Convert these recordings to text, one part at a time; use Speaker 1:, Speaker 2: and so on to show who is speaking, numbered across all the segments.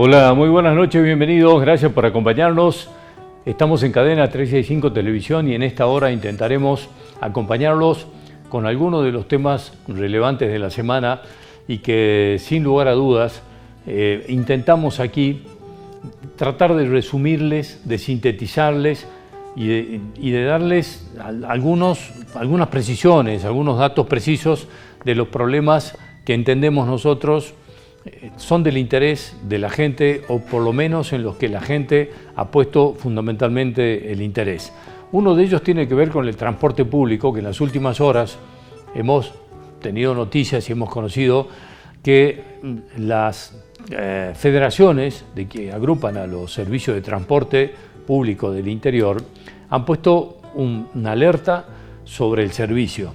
Speaker 1: Hola, muy buenas noches, bienvenidos, gracias por acompañarnos. Estamos en Cadena 365 Televisión y en esta hora intentaremos acompañarlos con algunos de los temas relevantes de la semana y que sin lugar a dudas intentamos aquí tratar de resumirles, de sintetizarles y de darles algunas precisiones, algunos datos precisos de los problemas que entendemos nosotros son del interés de la gente, o por lo menos en los que la gente ha puesto fundamentalmente el interés. Uno de ellos tiene que ver con el transporte público, que en las últimas horas hemos tenido noticias y hemos conocido que las federaciones que agrupan a los servicios de transporte público del interior han puesto una alerta sobre el servicio.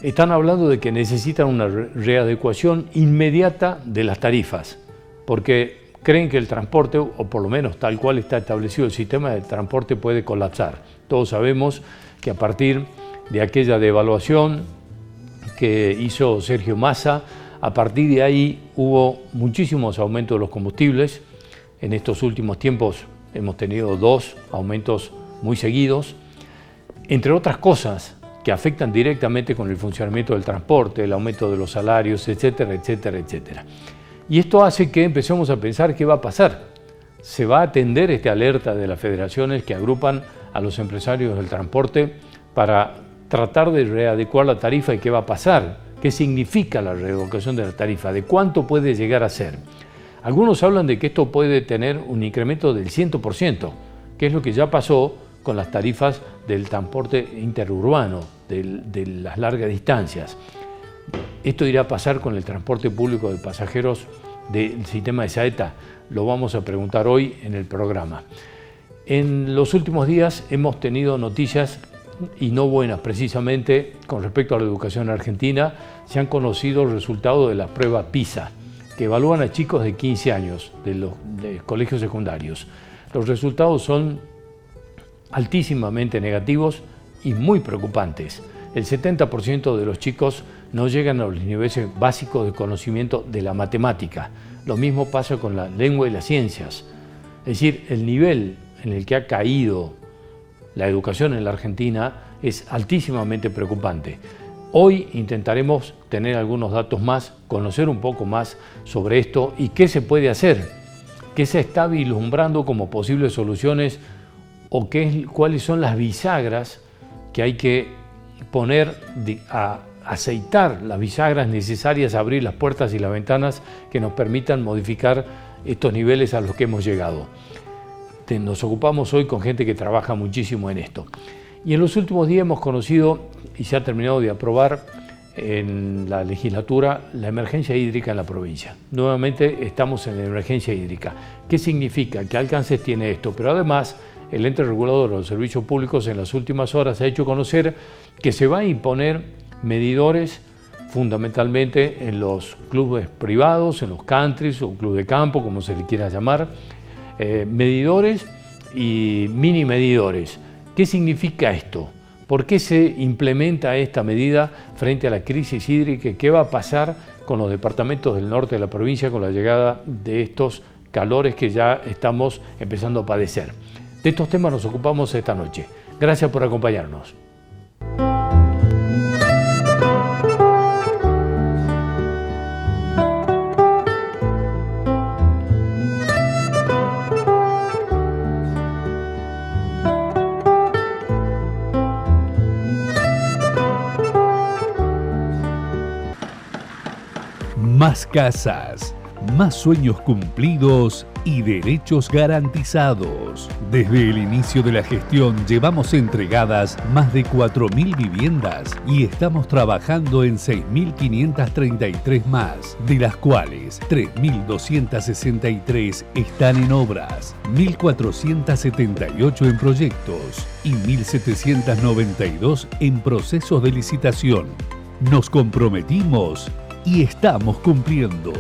Speaker 1: Están hablando de que necesitan una readecuación inmediata de las tarifas, porque creen que el transporte, o por lo menos tal cual está establecido el sistema de transporte, puede colapsar. Todos sabemos que a partir de aquella devaluación que hizo Sergio Massa, a partir de ahí hubo muchísimos aumentos de los combustibles. En estos últimos tiempos hemos tenido 2 aumentos muy seguidos, entre otras cosas que afectan directamente con el funcionamiento del transporte, el aumento de los salarios, etcétera, etcétera, etcétera. Y esto hace que empecemos a pensar qué va a pasar. ¿Se va a atender esta alerta de las federaciones que agrupan a los empresarios del transporte para tratar de readecuar la tarifa y qué va a pasar? ¿Qué significa la readecuación de la tarifa? ¿De cuánto puede llegar a ser? Algunos hablan de que esto puede tener un incremento del 100%, que es lo que ya pasó con las tarifas del transporte interurbano, de las largas distancias. Esto irá a pasar con el transporte público de pasajeros del sistema de Saeta. Lo vamos a preguntar hoy en el programa. En los últimos días hemos tenido noticias, y no buenas precisamente, con respecto a la educación argentina. Se han conocido los resultados de la prueba PISA, que evalúan a chicos de 15 años de colegios secundarios. Los resultados son altísimamente negativos y muy preocupantes. El 70% de los chicos no llegan a los niveles básicos de conocimiento de la matemática. Lo mismo pasa con la lengua y las ciencias. Es decir, el nivel en el que ha caído la educación en la Argentina es altísimamente preocupante. Hoy intentaremos tener algunos datos más, conocer un poco más sobre esto y qué se puede hacer, qué se está vislumbrando como posibles soluciones o cuáles son las bisagras que hay que poner a aceitar, las bisagras necesarias a abrir las puertas y las ventanas que nos permitan modificar estos niveles a los que hemos llegado. Nos ocupamos hoy con gente que trabaja muchísimo en esto. Y en los últimos días hemos conocido y se ha terminado de aprobar en la legislatura la emergencia hídrica en la provincia. Nuevamente estamos en la emergencia hídrica. ¿Qué significa? ¿Qué alcances tiene esto? Pero además, el ente regulador de los servicios públicos en las últimas horas ha hecho conocer que se va a imponer medidores fundamentalmente en los clubes privados, en los countries o club de campo, como se le quiera llamar, medidores y mini medidores. ¿Qué significa esto? ¿Por qué se implementa esta medida frente a la crisis hídrica? ¿Qué va a pasar con los departamentos del norte de la provincia con la llegada de estos calores que ya estamos empezando a padecer? De estos temas nos ocupamos esta noche. Gracias por acompañarnos.
Speaker 2: Más casas, más sueños cumplidos y derechos garantizados. Desde el inicio de la gestión llevamos entregadas más de 4.000 viviendas y estamos trabajando en 6.533 más, de las cuales 3.263 están en obras, 1.478 en proyectos y 1.792 en procesos de licitación. Nos comprometimos y estamos cumpliendo.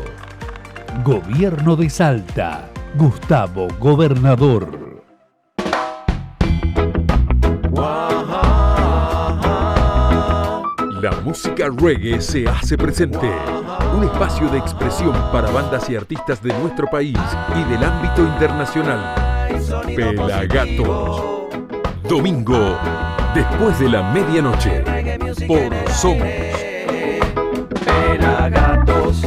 Speaker 2: Gobierno de Salta. Gustavo Gobernador.
Speaker 3: La música reggae se hace presente. Un espacio de expresión para bandas y artistas de nuestro país y del ámbito internacional. Pelagatos. Domingo, después de la medianoche, por Somos.
Speaker 4: Pelagatos.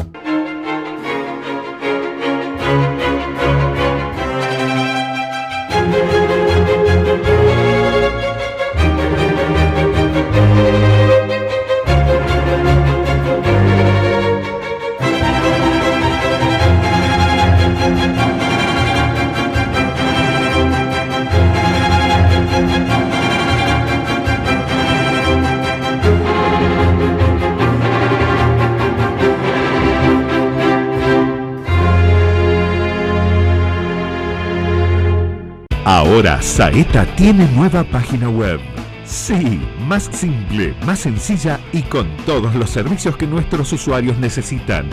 Speaker 5: Ahora Saeta tiene nueva página web. Sí, más simple, más sencilla y con todos los servicios que nuestros usuarios necesitan.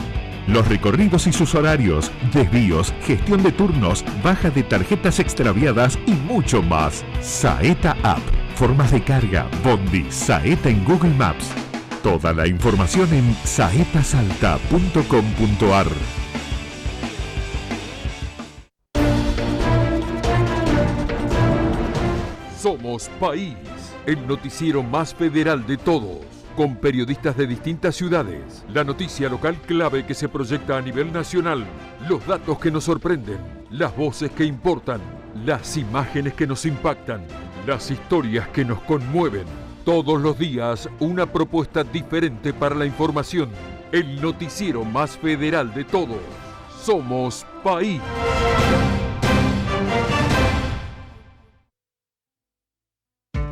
Speaker 5: Los recorridos y sus horarios, desvíos, gestión de turnos, baja de tarjetas extraviadas y mucho más. Saeta App, formas de carga, Bondi, Saeta en Google Maps. Toda la información en saetasalta.com.ar.
Speaker 3: Somos País, el noticiero más federal de todos, con periodistas de distintas ciudades, la noticia local clave que se proyecta a nivel nacional, los datos que nos sorprenden, las voces que importan, las imágenes que nos impactan, las historias que nos conmueven. Todos los días una propuesta diferente para la información, el noticiero más federal de todos. Somos País.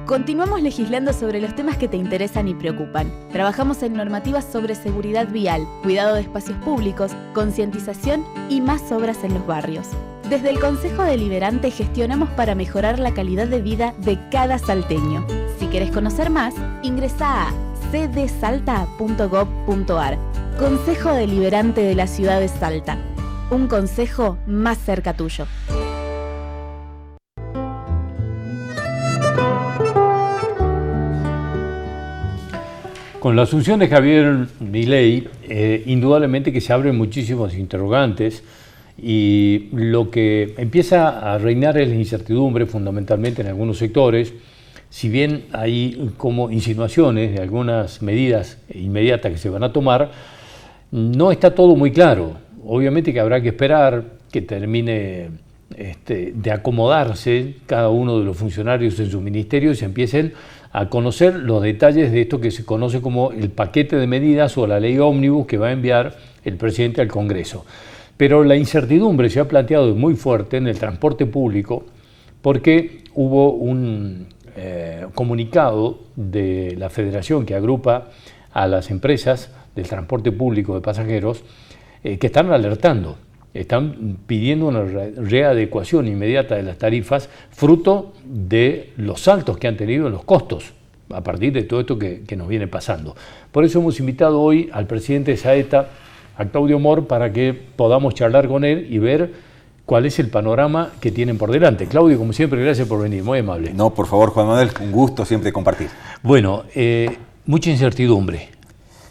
Speaker 6: Continuamos legislando sobre los temas que te interesan y preocupan. Trabajamos en normativas sobre seguridad vial, cuidado de espacios públicos, concientización y más obras en los barrios. Desde el Consejo Deliberante gestionamos para mejorar la calidad de vida de cada salteño. Si querés conocer más, ingresá a cdsalta.gov.ar. Consejo Deliberante de la Ciudad de Salta. Un consejo más cerca tuyo.
Speaker 1: Con la asunción de Javier Milei, indudablemente que se abren muchísimos interrogantes y lo que empieza a reinar es la incertidumbre, fundamentalmente en algunos sectores. Si bien hay como insinuaciones de algunas medidas inmediatas que se van a tomar, no está todo muy claro. Obviamente que habrá que esperar que termine de acomodarse cada uno de los funcionarios en sus ministerios y se empiecen a conocer los detalles de esto que se conoce como el paquete de medidas o la ley ómnibus que va a enviar el presidente al Congreso. Pero la incertidumbre se ha planteado muy fuerte en el transporte público porque hubo un comunicado de la federación que agrupa a las empresas del transporte público de pasajeros que están alertando. Están pidiendo una readecuación inmediata de las tarifas, fruto de los saltos que han tenido en los costos, a partir de todo esto que nos viene pasando. Por eso hemos invitado hoy al presidente de Saeta, a Claudio Mor, para que podamos charlar con él y ver cuál es el panorama que tienen por delante. Claudio, como siempre, gracias por venir, muy amable.
Speaker 7: No, por favor, Juan Manuel, un gusto siempre compartir.
Speaker 1: Bueno, mucha incertidumbre.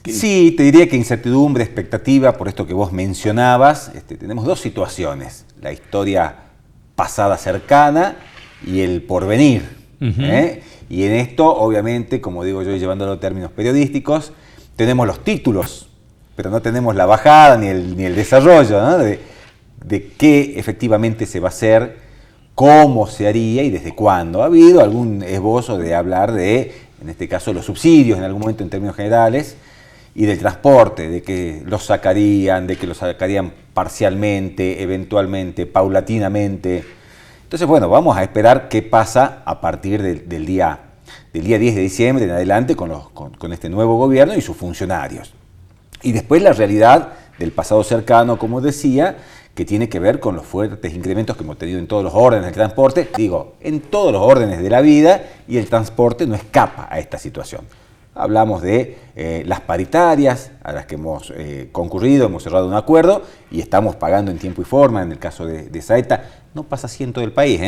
Speaker 7: Sí, te diría que incertidumbre, expectativa, por esto que vos mencionabas, tenemos dos situaciones, la historia pasada cercana y el porvenir. Y en esto, obviamente, como digo yo, llevándolo a términos periodísticos, tenemos los títulos, pero no tenemos la bajada ni el desarrollo, ¿no? de qué efectivamente se va a hacer, cómo se haría y desde cuándo. Ha habido algún esbozo de hablar de, en este caso, los subsidios en algún momento en términos generales, y del transporte, de que los sacarían, parcialmente, eventualmente, paulatinamente. Entonces, bueno, vamos a esperar qué pasa a partir del día 10 de diciembre en adelante con este nuevo gobierno y sus funcionarios. Y después la realidad del pasado cercano, como decía, que tiene que ver con los fuertes incrementos que hemos tenido en todos los órdenes del transporte, en todos los órdenes de la vida, y el transporte no escapa a esta situación. Hablamos de las paritarias a las que hemos concurrido, hemos cerrado un acuerdo y estamos pagando en tiempo y forma. En el caso de Saeta, no pasa así en todo el país.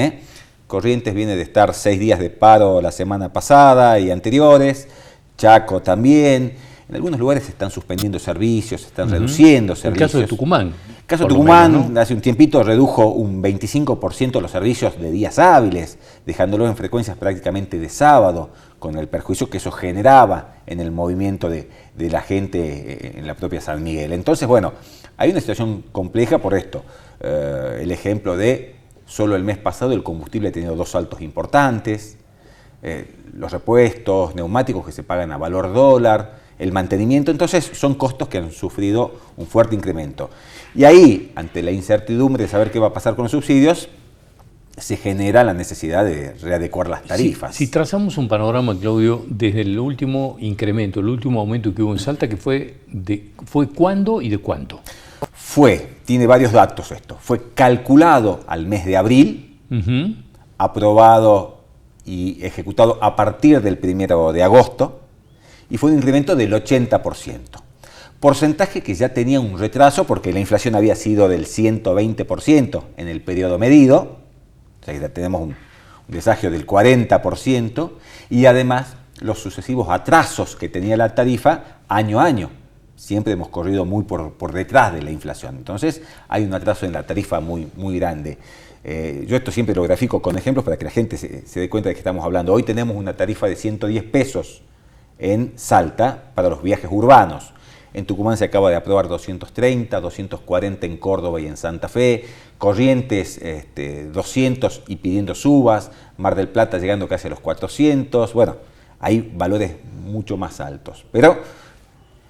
Speaker 7: Corrientes viene de estar 6 días de paro la semana pasada y anteriores. Chaco también. En algunos lugares se están suspendiendo servicios, se están reduciendo servicios.
Speaker 1: El caso de Tucumán.
Speaker 7: El caso de Tucumán, hace un tiempito redujo un 25% los servicios de días hábiles, dejándolos en frecuencias prácticamente de sábado, con el perjuicio que eso generaba en el movimiento de la gente en la propia San Miguel. Entonces, bueno, hay una situación compleja por esto. El ejemplo de solo el mes pasado el combustible ha tenido 2 saltos importantes, los repuestos, neumáticos que se pagan a valor dólar, el mantenimiento, entonces son costos que han sufrido un fuerte incremento. Y ahí, ante la incertidumbre de saber qué va a pasar con los subsidios, se genera la necesidad de readecuar las tarifas.
Speaker 1: Si trazamos un panorama, Claudio, desde el último incremento, el último aumento que hubo en Salta, que ¿fue cuándo y de cuánto?
Speaker 7: Tiene varios datos esto, fue calculado al mes de abril, aprobado y ejecutado a partir del 1 de agosto, y fue un incremento del 80%. Porcentaje que ya tenía un retraso porque la inflación había sido del 120% en el periodo medido, o sea que ya tenemos un desagio del 40%, y además los sucesivos atrasos que tenía la tarifa año a año. Siempre hemos corrido muy por detrás de la inflación. Entonces hay un atraso en la tarifa muy, muy grande. Yo esto siempre lo grafico con ejemplos para que la gente se dé cuenta de que estamos hablando. Hoy tenemos una tarifa de 110 pesos en Salta para los viajes urbanos. En Tucumán se acaba de aprobar 230, 240 en Córdoba y en Santa Fe, Corrientes 200 y pidiendo subas, Mar del Plata llegando casi a los 400, bueno, hay valores mucho más altos. Pero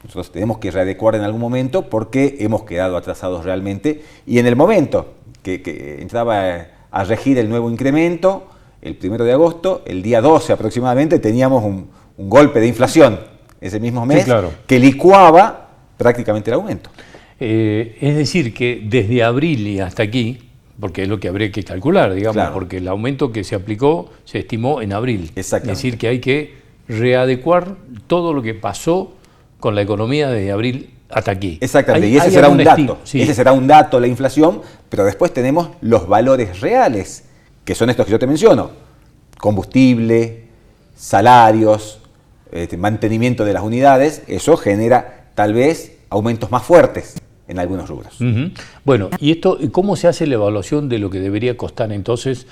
Speaker 7: nosotros tenemos que readecuar en algún momento porque hemos quedado atrasados realmente, y en el momento que entraba a regir el nuevo incremento, el 1 de agosto, el día 12 aproximadamente, teníamos un golpe de inflación ese mismo mes, que licuaba prácticamente el aumento.
Speaker 1: Es decir, que desde abril y hasta aquí, porque es lo que habría que calcular, digamos, porque el aumento que se aplicó se estimó en abril. Es decir, que hay que readecuar todo lo que pasó con la economía desde abril hasta aquí.
Speaker 7: Exactamente, y ese será un dato. Ese será un dato, la inflación, pero después tenemos los valores reales, que son estos que yo te menciono: combustible, salarios, mantenimiento de las unidades. Eso genera tal vez aumentos más fuertes en algunos rubros.
Speaker 1: Bueno, ¿y esto cómo se hace la evaluación de lo que debería costar entonces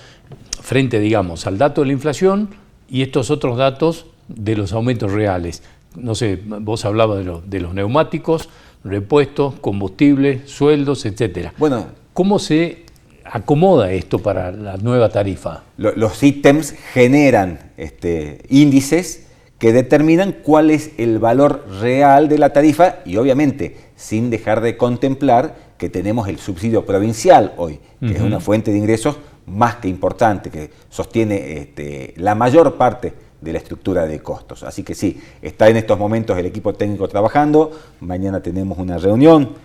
Speaker 1: frente, digamos, al dato de la inflación y estos otros datos de los aumentos reales? No sé, vos hablabas de los neumáticos, repuestos, combustible, sueldos, etcétera.
Speaker 7: Bueno,
Speaker 1: ¿cómo se acomoda esto para la nueva tarifa?
Speaker 7: Los ítems generan índices que determinan cuál es el valor real de la tarifa, y obviamente sin dejar de contemplar que tenemos el subsidio provincial hoy, que es una fuente de ingresos más que importante, que sostiene la mayor parte de la estructura de costos. Así que sí, está en estos momentos el equipo técnico trabajando. Mañana tenemos una reunión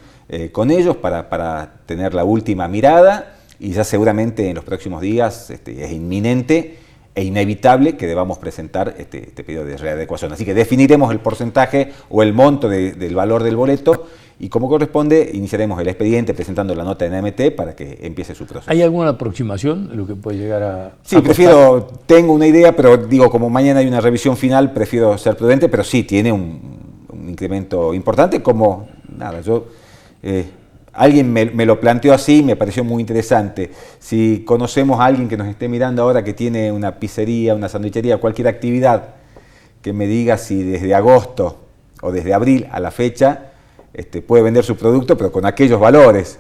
Speaker 7: con ellos para tener la última mirada, y ya seguramente en los próximos días es inminente e inevitable que debamos presentar este pedido de readecuación. Así que definiremos el porcentaje o el monto del valor del boleto, y como corresponde iniciaremos el expediente presentando la nota en AMT para que empiece su proceso.
Speaker 1: ¿Hay alguna aproximación de lo que puede llegar a
Speaker 7: Sí, tengo una idea, pero digo, como mañana hay una revisión final, prefiero ser prudente, pero sí tiene un incremento importante, como nada, alguien me lo planteó así, me pareció muy interesante. Si conocemos a alguien que nos esté mirando ahora que tiene una pizzería, una sandwichería, cualquier actividad, que me diga si desde agosto o desde abril a la fecha puede vender su producto, pero con aquellos valores.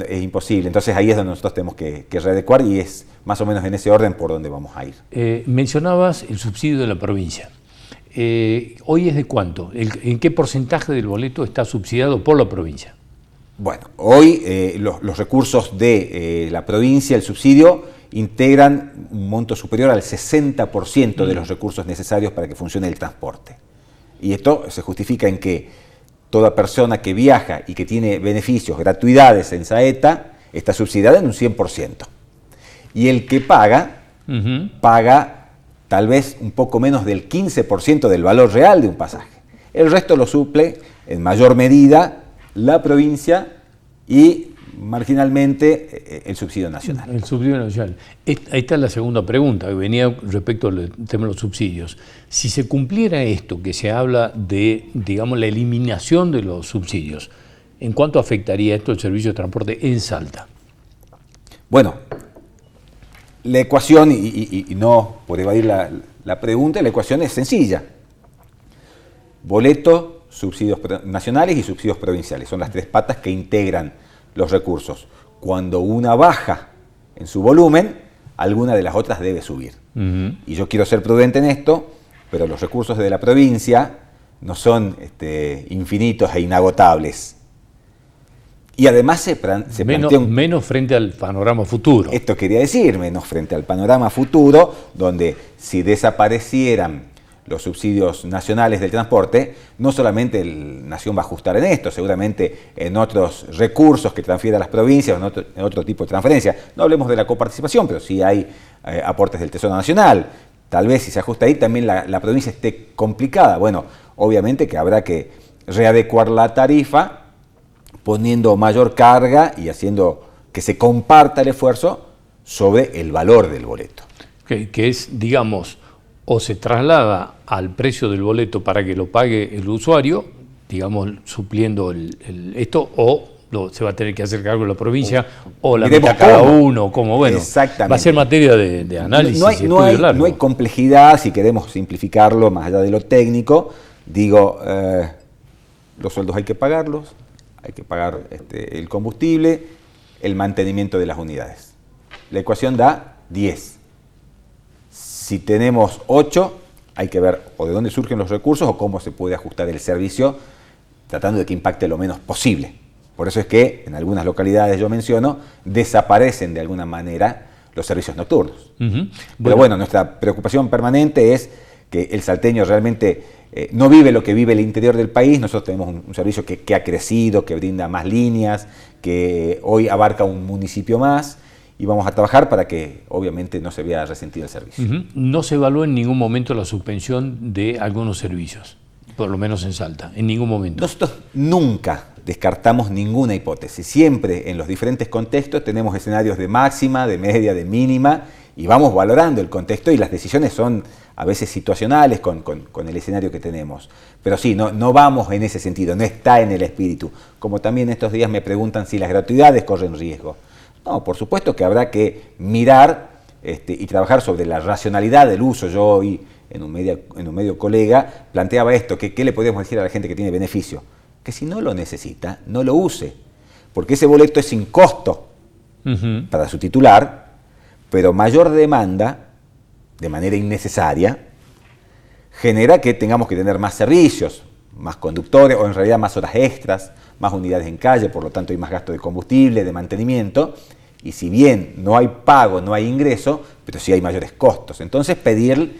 Speaker 7: Es imposible. Entonces ahí es donde nosotros tenemos que readecuar, y es más o menos en ese orden por donde vamos a ir.
Speaker 1: Mencionabas el subsidio de la provincia. ¿Hoy es de cuánto? ¿En qué porcentaje del boleto está subsidiado por la provincia?
Speaker 7: Bueno, hoy los recursos de la provincia, el subsidio, integran un monto superior al 60% de los recursos necesarios para que funcione el transporte. Y esto se justifica en que toda persona que viaja y que tiene beneficios, gratuidades en Saeta, está subsidiada en un 100%. Y el que paga, paga tal vez un poco menos del 15% del valor real de un pasaje. El resto lo suple en mayor medida la provincia, y marginalmente el subsidio nacional.
Speaker 1: El subsidio nacional. Ahí está la segunda pregunta, que venía respecto al tema de los subsidios. Si se cumpliera esto, que se habla de, digamos, la eliminación de los subsidios, ¿en cuánto afectaría esto el servicio de transporte en Salta?
Speaker 7: Bueno, la ecuación, y no por evadir la pregunta, la ecuación es sencilla. Boleto, subsidios nacionales y subsidios provinciales. Son las tres patas que integran los recursos. Cuando una baja en su volumen, alguna de las otras debe subir. Y yo quiero ser prudente en esto, pero los recursos de la provincia no son infinitos e inagotables. Y además se plantea
Speaker 1: menos frente al panorama futuro.
Speaker 7: Esto quería decir, menos frente al panorama futuro, donde si desaparecieran los subsidios nacionales del transporte, no solamente la Nación va a ajustar en esto, seguramente en otros recursos que transfiere a las provincias, en otro tipo de transferencia. No hablemos de la coparticipación, pero sí hay aportes del Tesoro Nacional. Tal vez si se ajusta ahí también la provincia esté complicada. Bueno, obviamente que habrá que readecuar la tarifa, poniendo mayor carga y haciendo que se comparta el esfuerzo sobre el valor del boleto.
Speaker 1: Que es, digamos, o se traslada al precio del boleto para que lo pague el usuario, digamos, supliendo esto, o se va a tener que hacer cargo la provincia, o la mitad cada uno, como bueno.
Speaker 7: Exactamente.
Speaker 1: Va a ser materia de análisis y estudio largo.
Speaker 7: No hay complejidad, si queremos simplificarlo más allá de lo técnico. Digo, los sueldos hay que pagarlos, hay que pagar el combustible, el mantenimiento de las unidades. La ecuación da 10. Si tenemos 8, hay que ver o de dónde surgen los recursos o cómo se puede ajustar el servicio, tratando de que impacte lo menos posible. Por eso es que en algunas localidades, yo menciono, desaparecen de alguna manera los servicios nocturnos. Pero bueno, nuestra preocupación permanente es que el salteño realmente no vive lo que vive el interior del país. Nosotros tenemos un servicio que ha crecido, que brinda más líneas, que hoy abarca un municipio más, y vamos a trabajar para que obviamente no se vea resentido el servicio.
Speaker 1: No se evaluó en ningún momento la suspensión de algunos servicios, por lo menos en Salta, en ningún momento.
Speaker 7: Nosotros nunca descartamos ninguna hipótesis. Siempre en los diferentes contextos tenemos escenarios de máxima, de media, de mínima, y vamos valorando el contexto, y las decisiones son a veces situacionales con el escenario que tenemos. Pero sí, no vamos en ese sentido, no está en el espíritu. Como también estos días me preguntan si las gratuidades corren riesgo. No, por supuesto que habrá que mirar y trabajar sobre la racionalidad del uso. Yo hoy en un medio colega planteaba esto, ¿qué le podemos decir a la gente que tiene beneficio? Que si no lo necesita, no lo use, porque ese boleto es sin costo para su titular, pero mayor demanda, de manera innecesaria, genera que tengamos que tener más servicios, más conductores, o en realidad más horas extras, más unidades en calle, por lo tanto hay más gasto de combustible, de mantenimiento, y si bien no hay pago, no hay ingreso, pero sí hay mayores costos. Entonces pedir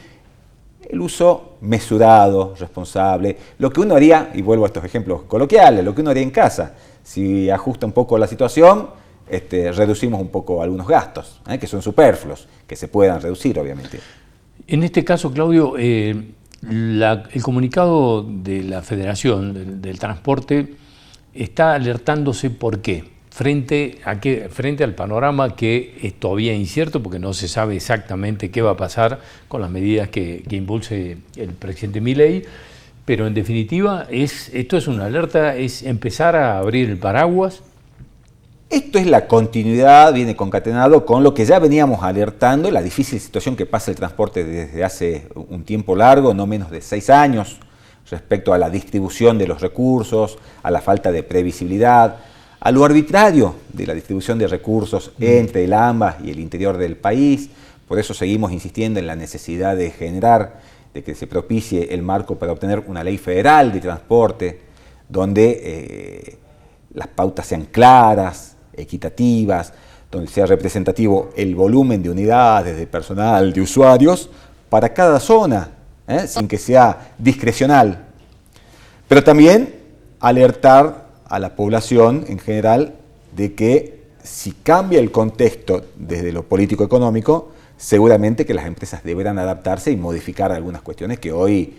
Speaker 7: el uso mesurado, responsable, lo que uno haría, y vuelvo a estos ejemplos coloquiales, lo que uno haría en casa. Si ajusta un poco la situación, reducimos un poco algunos gastos, que son superfluos, que se puedan reducir, obviamente.
Speaker 1: En este caso, Claudio, el comunicado de la Federación del Transporte está alertándose ¿por qué? Frente al panorama que es todavía incierto, porque no se sabe exactamente qué va a pasar con las medidas que impulse el presidente Milei, pero en definitiva esto es una alerta, es empezar a abrir el paraguas.
Speaker 7: Esto es la continuidad, viene concatenado con lo que ya veníamos alertando, la difícil situación que pasa el transporte desde hace un tiempo largo, no menos de 6 años, respecto a la distribución de los recursos, a la falta de previsibilidad, a lo arbitrario de la distribución de recursos entre el AMBA y el interior del país. Por eso seguimos insistiendo en la necesidad de que se propicie el marco para obtener una ley federal de transporte, donde las pautas sean claras, equitativas, donde sea representativo el volumen de unidades, de personal, de usuarios, para cada zona, sin que sea discrecional. Pero también alertar a la población en general de que si cambia el contexto desde lo político-económico, seguramente que las empresas deberán adaptarse y modificar algunas cuestiones que hoy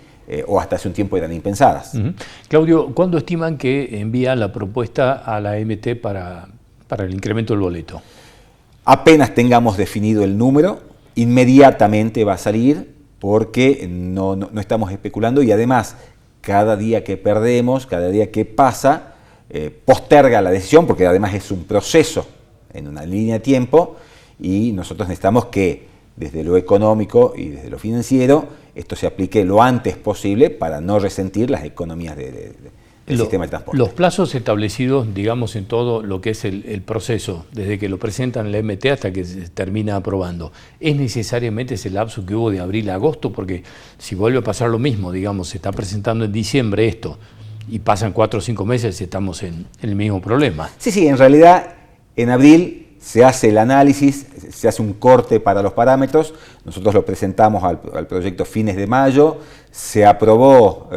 Speaker 7: o hasta hace un tiempo eran impensadas.
Speaker 1: Claudio, ¿cuándo estiman que envía la propuesta a la MT para para el incremento del boleto?
Speaker 7: Apenas tengamos definido el número, inmediatamente va a salir, porque no estamos especulando, y además cada día que perdemos, cada día que pasa, posterga la decisión, porque además es un proceso en una línea de tiempo, y nosotros necesitamos que desde lo económico y desde lo financiero esto se aplique lo antes posible para no resentir las economías del sistema de transporte.
Speaker 1: Los plazos establecidos, digamos, en todo lo que es el proceso, desde que lo presentan en la MT hasta que se termina aprobando, ¿es necesariamente ese lapso que hubo de abril a agosto? Porque si vuelve a pasar lo mismo, digamos, se está presentando en diciembre esto, y pasan 4 o 5 meses y estamos en el mismo problema.
Speaker 7: Sí, en realidad en abril se hace el análisis, se hace un corte para los parámetros, nosotros lo presentamos al proyecto fines de mayo, se aprobó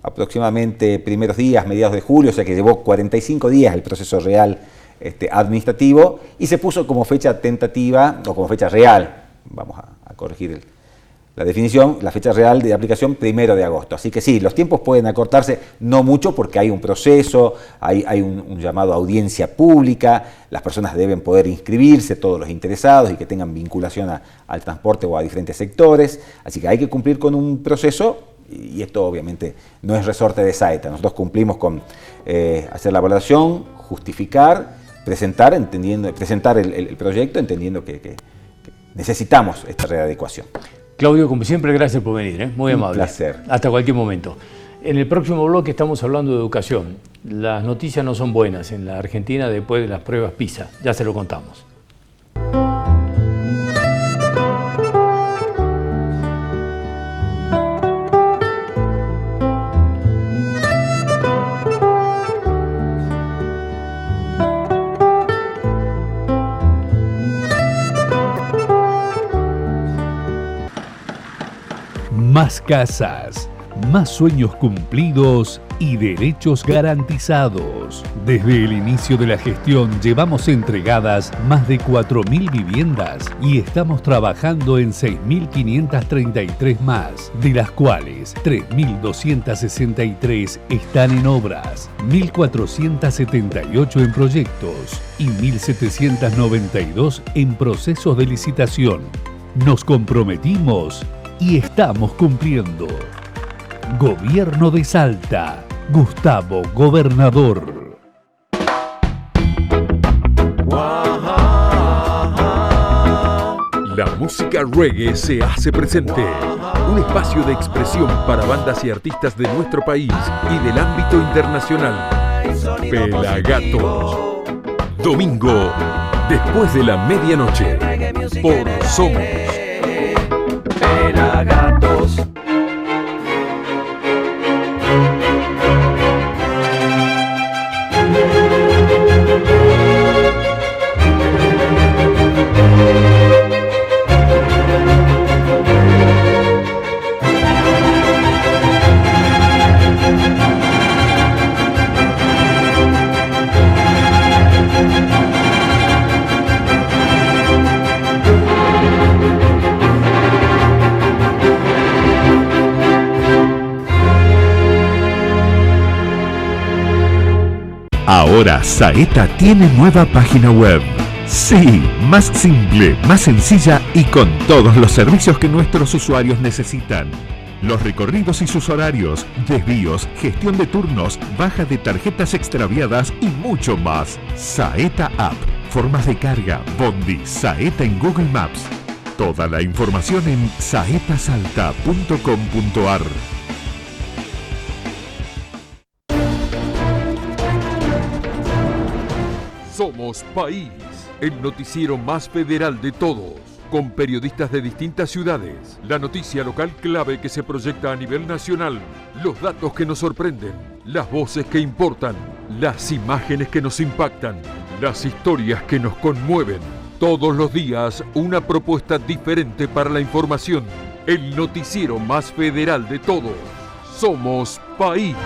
Speaker 7: aproximadamente primeros días, mediados de julio, o sea que llevó 45 días el proceso real administrativo, y se puso como fecha tentativa, o como fecha real, vamos a corregir la definición, la fecha real de aplicación 1 de agosto. Así que sí, los tiempos pueden acortarse, no mucho, porque hay un proceso, hay un llamado a audiencia pública, las personas deben poder inscribirse, todos los interesados, y que tengan vinculación al transporte o a diferentes sectores, así que hay que cumplir con un proceso, y esto obviamente no es resorte de Saeta. Nosotros cumplimos con hacer la evaluación, justificar, presentar el proyecto, entendiendo que necesitamos esta readecuación.
Speaker 1: Claudio, como siempre, gracias por venir, muy amable.
Speaker 7: Un placer.
Speaker 1: Hasta cualquier momento. En el próximo bloque estamos hablando de educación. Las noticias no son buenas en la Argentina después de las pruebas PISA, ya se lo contamos.
Speaker 2: Más casas, más sueños cumplidos y derechos garantizados. Desde el inicio de la gestión llevamos entregadas más de 4.000 viviendas y estamos trabajando en 6.533 más, de las cuales 3.263 están en obras, 1.478 en proyectos y 1.792 en procesos de licitación. Nos comprometimos y estamos cumpliendo. Gobierno de Salta. Gustavo Gobernador.
Speaker 3: La música reggae se hace presente. Un espacio de expresión para bandas y artistas de nuestro país y del ámbito internacional. Pelagatos. Domingo, después de la medianoche, por Somos.
Speaker 4: Pelagatos.
Speaker 5: Ahora Saeta tiene nueva página web. Sí, más simple, más sencilla y con todos los servicios que nuestros usuarios necesitan. Los recorridos y sus horarios, desvíos, gestión de turnos, baja de tarjetas extraviadas y mucho más. Saeta App, formas de carga, Bondi, Saeta en Google Maps. Toda la información en saetasalta.com.ar.
Speaker 3: Somos País, el noticiero más federal de todos, con periodistas de distintas ciudades, la noticia local clave que se proyecta a nivel nacional, los datos que nos sorprenden, las voces que importan, las imágenes que nos impactan, las historias que nos conmueven. Todos los días una propuesta diferente para la información, el noticiero más federal de todos. Somos País.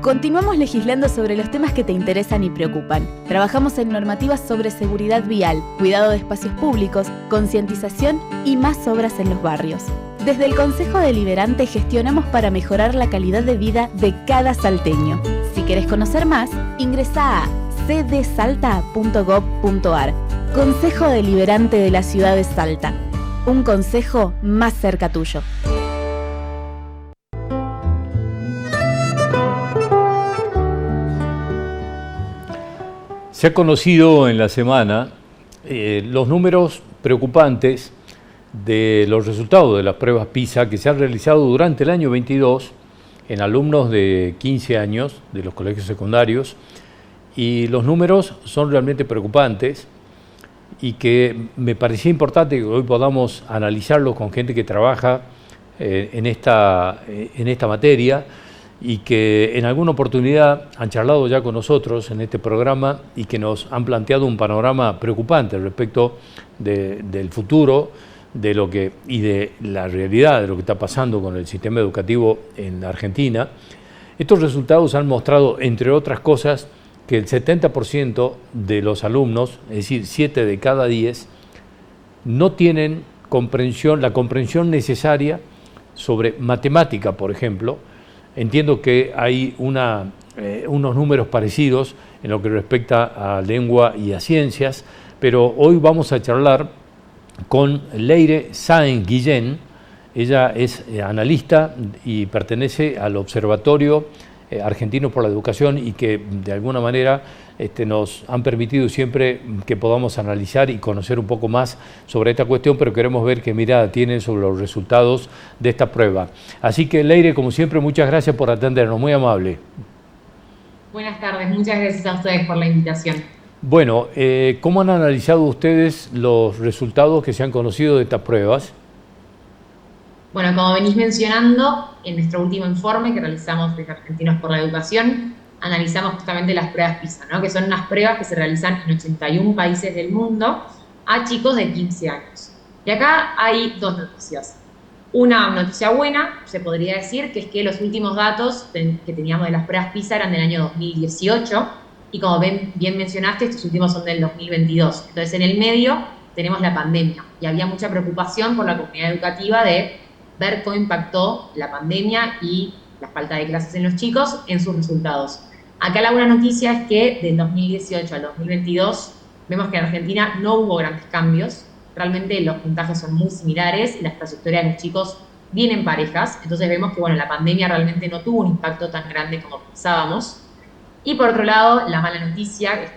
Speaker 6: Continuamos legislando sobre los temas que te interesan y preocupan. Trabajamos en normativas sobre seguridad vial, cuidado de espacios públicos, concientización y más obras en los barrios. Desde el Consejo Deliberante gestionamos para mejorar la calidad de vida de cada salteño. Si querés conocer más, ingresá a cdsalta.gov.ar. Consejo Deliberante de la Ciudad de Salta. Un consejo más cerca tuyo.
Speaker 1: Se ha conocido en la semana los números preocupantes de los resultados de las pruebas PISA que se han realizado durante el año 22 en alumnos de 15 años de los colegios secundarios, y los números son realmente preocupantes y que me parecía importante que hoy podamos analizarlos con gente que trabaja en esta materia y que en alguna oportunidad han charlado ya con nosotros en este programa y que nos han planteado un panorama preocupante respecto del futuro de lo que, y de la realidad de lo que está pasando con el sistema educativo en la Argentina. Estos resultados han mostrado, entre otras cosas, que el 70% de los alumnos, es decir, 7 de cada 10, no tienen la comprensión necesaria sobre matemática, por ejemplo. Entiendo que hay unos números parecidos en lo que respecta a lengua y a ciencias, pero hoy vamos a charlar con Leire Sáenz Guillén. Ella es analista y pertenece al Observatorio Argentino por la Educación, y que de alguna manera nos han permitido siempre que podamos analizar y conocer un poco más sobre esta cuestión, pero queremos ver qué mirada tienen sobre los resultados de esta prueba. Así que, Leire, como siempre, muchas gracias por atendernos, muy amable.
Speaker 4: Buenas tardes, muchas gracias a ustedes por la invitación.
Speaker 1: Bueno, ¿cómo han analizado ustedes los resultados que se han conocido de estas pruebas?
Speaker 4: Bueno, como venís mencionando, en nuestro último informe que realizamos desde Argentinos por la Educación, analizamos justamente las pruebas PISA, ¿no? Que son unas pruebas que se realizan en 81 países del mundo a chicos de 15 años. Y acá hay dos noticias. Una noticia buena, se podría decir, que es que los últimos datos que teníamos de las pruebas PISA eran del año 2018, y como bien mencionaste, estos últimos son del 2022. Entonces, en el medio tenemos la pandemia, y había mucha preocupación por la comunidad educativa de ver cómo impactó la pandemia y la falta de clases en los chicos en sus resultados. Acá la buena noticia es que del 2018 al 2022 vemos que en Argentina no hubo grandes cambios. Realmente los puntajes son muy similares y las trayectorias de los chicos vienen parejas. Entonces vemos que la pandemia realmente no tuvo un impacto tan grande como pensábamos. Y por otro lado, la mala noticia, que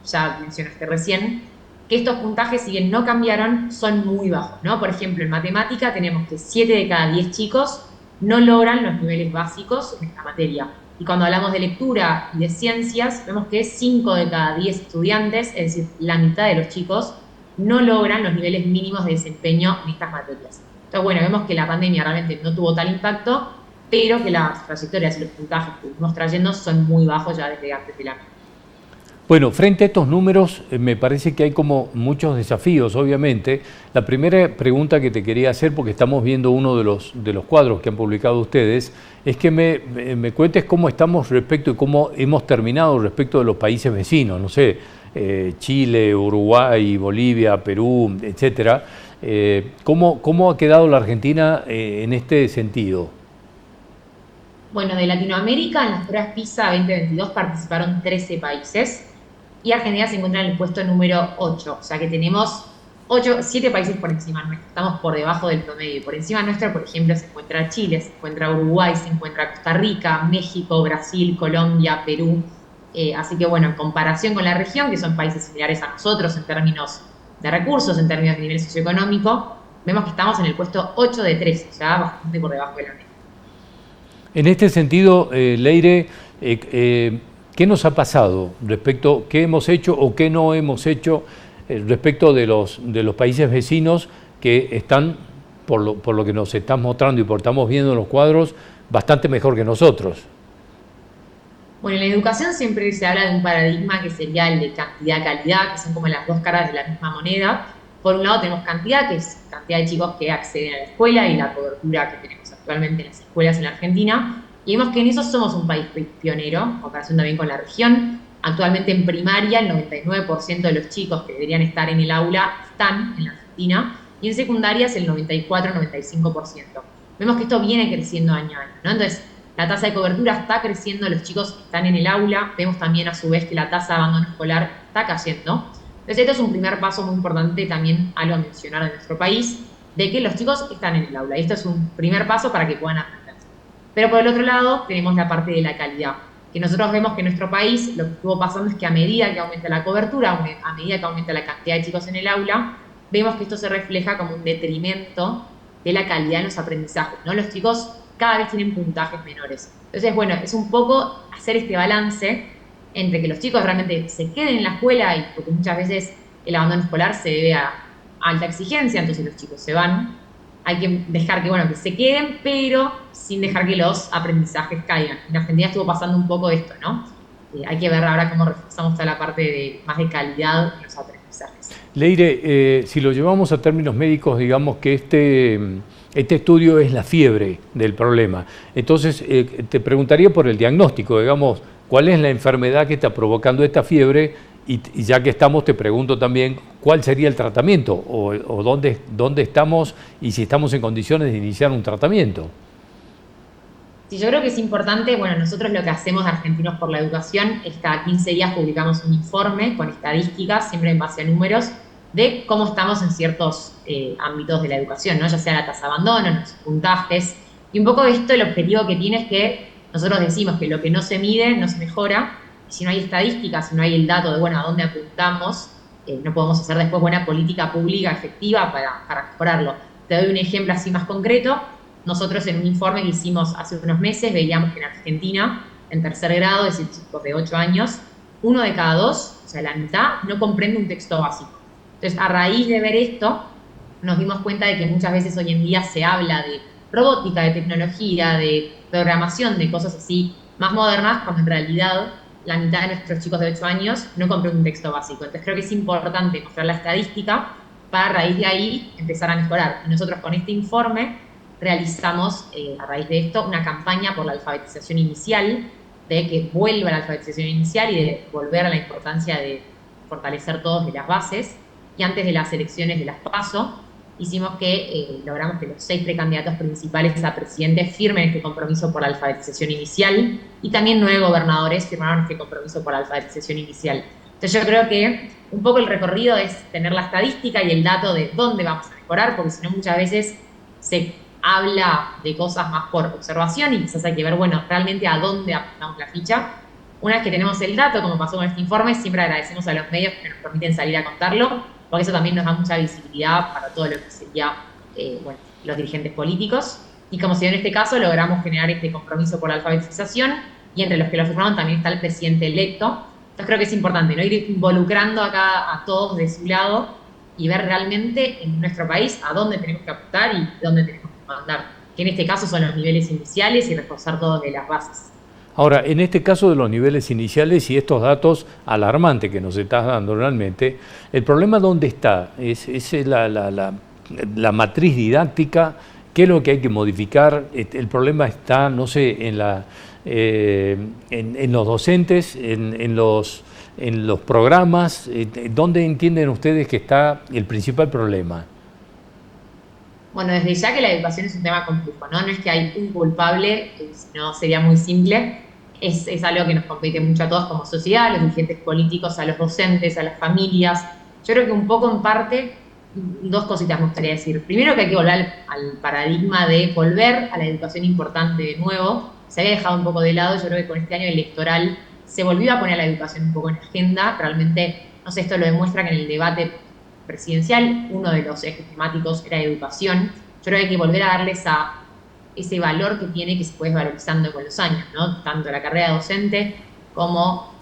Speaker 4: ya mencionaste recién, que estos puntajes, si bien no cambiaron, son muy bajos, ¿no? Por ejemplo, en matemática tenemos que 7 de cada 10 chicos no logran los niveles básicos en esta materia. Y cuando hablamos de lectura y de ciencias, vemos que 5 de cada 10 estudiantes, es decir, la mitad de los chicos, no logran los niveles mínimos de desempeño en estas materias. Entonces, vemos que la pandemia realmente no tuvo tal impacto, pero que las trayectorias y los puntajes que estamos trayendo son muy bajos ya desde antes del año.
Speaker 1: Bueno, frente a estos números me parece que hay como muchos desafíos, obviamente. La primera pregunta que te quería hacer, porque estamos viendo uno de los cuadros que han publicado ustedes, es que me cuentes cómo estamos respecto y cómo hemos terminado respecto de los países vecinos, no sé, Chile, Uruguay, Bolivia, Perú, etcétera. ¿Cómo ha quedado la Argentina en este sentido?
Speaker 4: Bueno, de Latinoamérica en las pruebas PISA 2022 participaron 13 países. Y Argentina se encuentra en el puesto número 8, o sea que tenemos 7 países por encima nuestro, estamos por debajo del promedio. Por encima nuestro, por ejemplo, se encuentra Chile, se encuentra Uruguay, se encuentra Costa Rica, México, Brasil, Colombia, Perú. Así que en comparación con la región, que son países similares a nosotros en términos de recursos, en términos de nivel socioeconómico, vemos que estamos en el puesto 8 de 13, o sea, bastante por debajo de la media.
Speaker 1: En este sentido, Leire, ¿qué nos ha pasado respecto, qué hemos hecho o qué no hemos hecho respecto de los países vecinos que están, por lo que nos están mostrando y por estamos viendo en los cuadros, bastante mejor que nosotros?
Speaker 4: Bueno, en la educación siempre se habla de un paradigma que sería el de cantidad-calidad, que son como las dos caras de la misma moneda. Por un lado tenemos cantidad, que es cantidad de chicos que acceden a la escuela y la cobertura que tenemos actualmente en las escuelas en la Argentina. Y vemos que en eso somos un país pionero, en comparación también con la región. Actualmente en primaria el 99% de los chicos que deberían estar en el aula están en la Argentina. y en secundaria es el 94-95%. Vemos que esto viene creciendo año a año, ¿no? Entonces, la tasa de cobertura está creciendo, los chicos están en el aula, vemos también a su vez que la tasa de abandono escolar está cayendo. Entonces, esto es un primer paso muy importante también, algo a mencionar de nuestro país, de que los chicos están en el aula, y esto es un primer paso para que puedan aprender. Pero por el otro lado, tenemos la parte de la calidad, que nosotros vemos que en nuestro país lo que estuvo pasando es que a medida que aumenta la cobertura, a medida que aumenta la cantidad de chicos en el aula, vemos que esto se refleja como un detrimento de la calidad en los aprendizajes, ¿no? Los chicos cada vez tienen puntajes menores. Entonces, bueno, es un poco hacer este balance entre que los chicos realmente se queden en la escuela, y porque muchas veces el abandono escolar se debe a alta exigencia, entonces los chicos se van. Hay que dejar que, bueno, que se queden, pero sin dejar que los aprendizajes caigan. En Argentina estuvo pasando un poco esto, ¿no? Hay que ver ahora cómo reforzamos toda la parte más de calidad en los aprendizajes.
Speaker 1: Leire, si lo llevamos a términos médicos, digamos que este estudio es la fiebre del problema. Entonces, te preguntaría por el diagnóstico, digamos, ¿cuál es la enfermedad que está provocando esta fiebre? Y ya que estamos, te pregunto también, ¿cuál sería el tratamiento? ¿O dónde estamos y si estamos en condiciones de iniciar un tratamiento?
Speaker 4: Sí, yo creo que es importante, bueno, nosotros lo que hacemos de Argentinos por la Educación es cada 15 días publicamos un informe con estadísticas, siempre en base a números, de cómo estamos en ciertos ámbitos de la educación, ¿no? Ya sea la tasa de abandono, los puntajes. Y un poco esto, el objetivo que tiene es que nosotros decimos que lo que no se mide no se mejora, y si no hay estadísticas, si no hay el dato de, bueno, a dónde apuntamos, no podemos hacer después buena política pública efectiva para mejorarlo. Te doy un ejemplo así más concreto. Nosotros en un informe que hicimos hace unos meses veíamos que en Argentina, en tercer grado, es decir, chicos de 8 años, 1 de cada 2, o sea, la mitad, no comprende un texto básico. Entonces, a raíz de ver esto, nos dimos cuenta de que muchas veces hoy en día se habla de robótica, de tecnología, de programación, de cosas así más modernas, cuando en realidad la mitad de nuestros chicos de 8 años no comprenden un texto básico. Entonces, creo que es importante mostrar la estadística para a raíz de ahí empezar a mejorar. Y nosotros con este informe realizamos, a raíz de esto, una campaña por la alfabetización inicial, de que vuelva la alfabetización inicial y de volver a la importancia de fortalecer todos de las bases. Y antes de las elecciones de las PASO, hicimos que logramos que los 6 precandidatos principales a presidente firmen este compromiso por la alfabetización inicial, y también 9 gobernadores firmaron este compromiso por la alfabetización inicial. Entonces yo creo que un poco el recorrido es tener la estadística y el dato de dónde vamos a mejorar, porque si no muchas veces se habla de cosas más por observación y quizás hay que ver, bueno, realmente a dónde apuntamos la ficha. Una vez que tenemos el dato, como pasó con este informe, siempre agradecemos a los medios que nos permiten salir a contarlo, porque eso también nos da mucha visibilidad para todo lo que sería los dirigentes políticos. Y como se dio en este caso, logramos generar este compromiso por la alfabetización, y entre los que lo firmaron también está el presidente electo. Entonces creo que es importante, ¿no?, ir involucrando acá a todos de su lado y ver realmente en nuestro país a dónde tenemos que apuntar y dónde tenemos que mandar, que en este caso son los niveles iniciales y reforzar todo de las bases.
Speaker 1: Ahora, en este caso de los niveles iniciales y estos datos alarmantes que nos estás dando realmente, ¿el problema dónde está? ¿Es la matriz didáctica? ¿Qué es lo que hay que modificar? El problema está, no sé, en los docentes, en los programas. ¿Dónde entienden ustedes que está el principal problema?
Speaker 4: Bueno, desde ya que la educación es un tema complejo, ¿no? No es que hay un culpable, sino sería muy simple. Es algo que nos compete mucho a todos como sociedad, a los dirigentes políticos, a los docentes, a las familias. Yo creo que un poco en parte, 2 cositas me gustaría decir. Primero, que hay que volver al paradigma de volver a la educación importante de nuevo. Se había dejado un poco de lado. Yo creo que con este año electoral se volvió a poner la educación un poco en agenda. Realmente, no sé, esto lo demuestra que en el debate presidencial uno de los ejes temáticos era educación. Yo creo que hay que volver a darles a ese valor que tiene, que se puede ir valorizando con los años, ¿no? Tanto la carrera docente como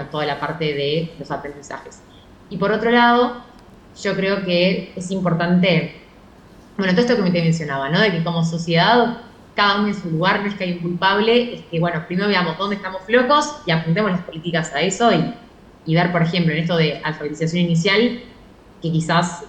Speaker 4: toda la parte de los aprendizajes. Y por otro lado, yo creo que es importante, todo esto que te mencionaba, ¿no? De que como sociedad, cada uno en su lugar, no es que hay un culpable, es que, primero veamos dónde estamos flojos y apuntemos las políticas a eso y ver, por ejemplo, en esto de alfabetización inicial, que quizás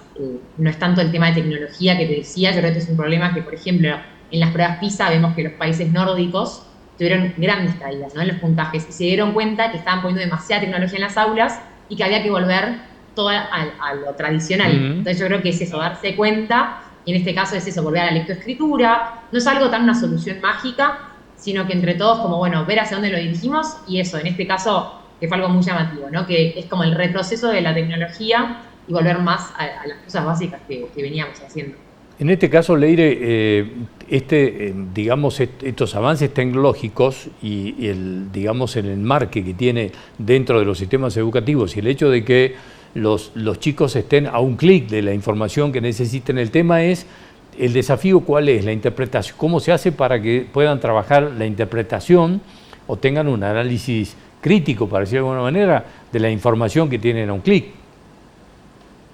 Speaker 4: no es tanto el tema de tecnología que te decía. Yo creo que este es un problema que, por ejemplo, en las pruebas PISA vemos que los países nórdicos tuvieron grandes caídas, ¿no?, en los puntajes, y se dieron cuenta que estaban poniendo demasiada tecnología en las aulas y que había que volver todo a lo tradicional. Entonces yo creo que es eso, darse cuenta, y en este caso es eso, volver a la lectoescritura. No es algo tan una solución mágica, sino que entre todos, como bueno, ver hacia dónde lo dirigimos, y eso, en este caso, que fue algo muy llamativo, ¿no? Que es como el retroceso de la tecnología y volver más a las cosas básicas que veníamos haciendo.
Speaker 1: En este caso, Leire, digamos, estos avances tecnológicos y el enmarque que tiene dentro de los sistemas educativos y el hecho de que los chicos estén a un clic de la información que necesiten, el tema es el desafío. ¿Cuál es la interpretación? ¿Cómo se hace para que puedan trabajar la interpretación o tengan un análisis crítico, para decirlo de alguna manera, de la información que tienen a un clic?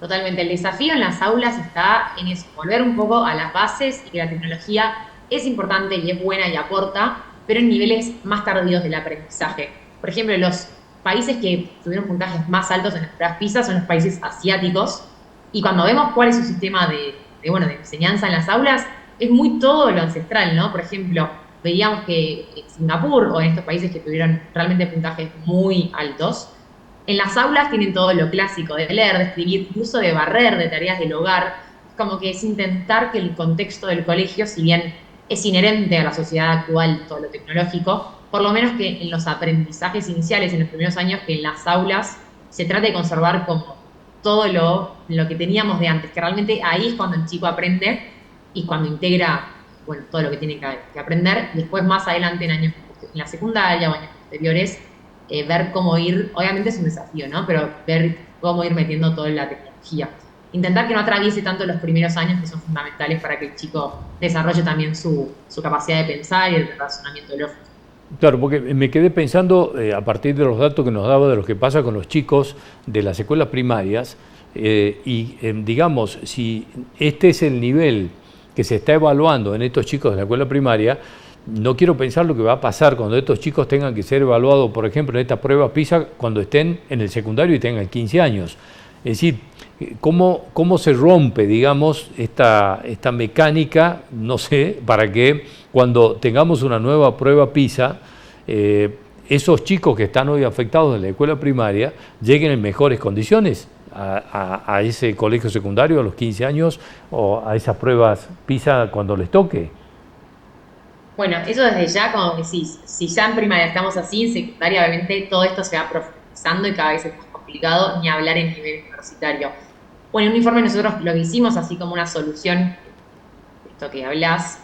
Speaker 4: Totalmente. El desafío en las aulas está en eso, volver un poco a las bases, y que la tecnología es importante y es buena y aporta, pero en niveles más tardíos del aprendizaje. Por ejemplo, los países que tuvieron puntajes más altos en las pruebas PISA son los países asiáticos, y cuando vemos cuál es su sistema de enseñanza en las aulas, es muy todo lo ancestral, ¿no? Por ejemplo, veíamos que en Singapur o en estos países que tuvieron realmente puntajes muy altos, en las aulas tienen todo lo clásico de leer, de escribir, incluso de barrer, de tareas del hogar. Como que es intentar que el contexto del colegio, si bien es inherente a la sociedad actual, todo lo tecnológico, por lo menos que en los aprendizajes iniciales, en los primeros años, que en las aulas se trate de conservar como todo lo que teníamos de antes, que realmente ahí es cuando el chico aprende y cuando integra todo lo que tiene que aprender. Después, más adelante, en la secundaria o años posteriores, ver cómo ir, obviamente es un desafío, ¿no? Pero ver cómo ir metiendo toda la tecnología. Intentar que no atraviese tanto los primeros años, que son fundamentales para que el chico desarrolle también su capacidad de pensar y el razonamiento lógico.
Speaker 1: Claro, porque me quedé pensando, a partir de los datos que nos daba de lo que pasa con los chicos de las escuelas primarias, digamos, si este es el nivel que se está evaluando en estos chicos de la escuela primaria, no quiero pensar lo que va a pasar cuando estos chicos tengan que ser evaluados, por ejemplo, en estas pruebas PISA, cuando estén en el secundario y tengan 15 años. Es decir, ¿cómo se rompe, digamos, esta mecánica, no sé, para que cuando tengamos una nueva prueba PISA, esos chicos que están hoy afectados en la escuela primaria lleguen en mejores condiciones a ese colegio secundario a los 15 años o a esas pruebas PISA cuando les toque?
Speaker 4: Bueno, eso desde ya, como decís, si ya en primaria estamos así, en secundaria obviamente todo esto se va profundizando y cada vez es más complicado, ni hablar en nivel universitario. Bueno, en un informe nosotros lo hicimos así como una solución, esto que hablás,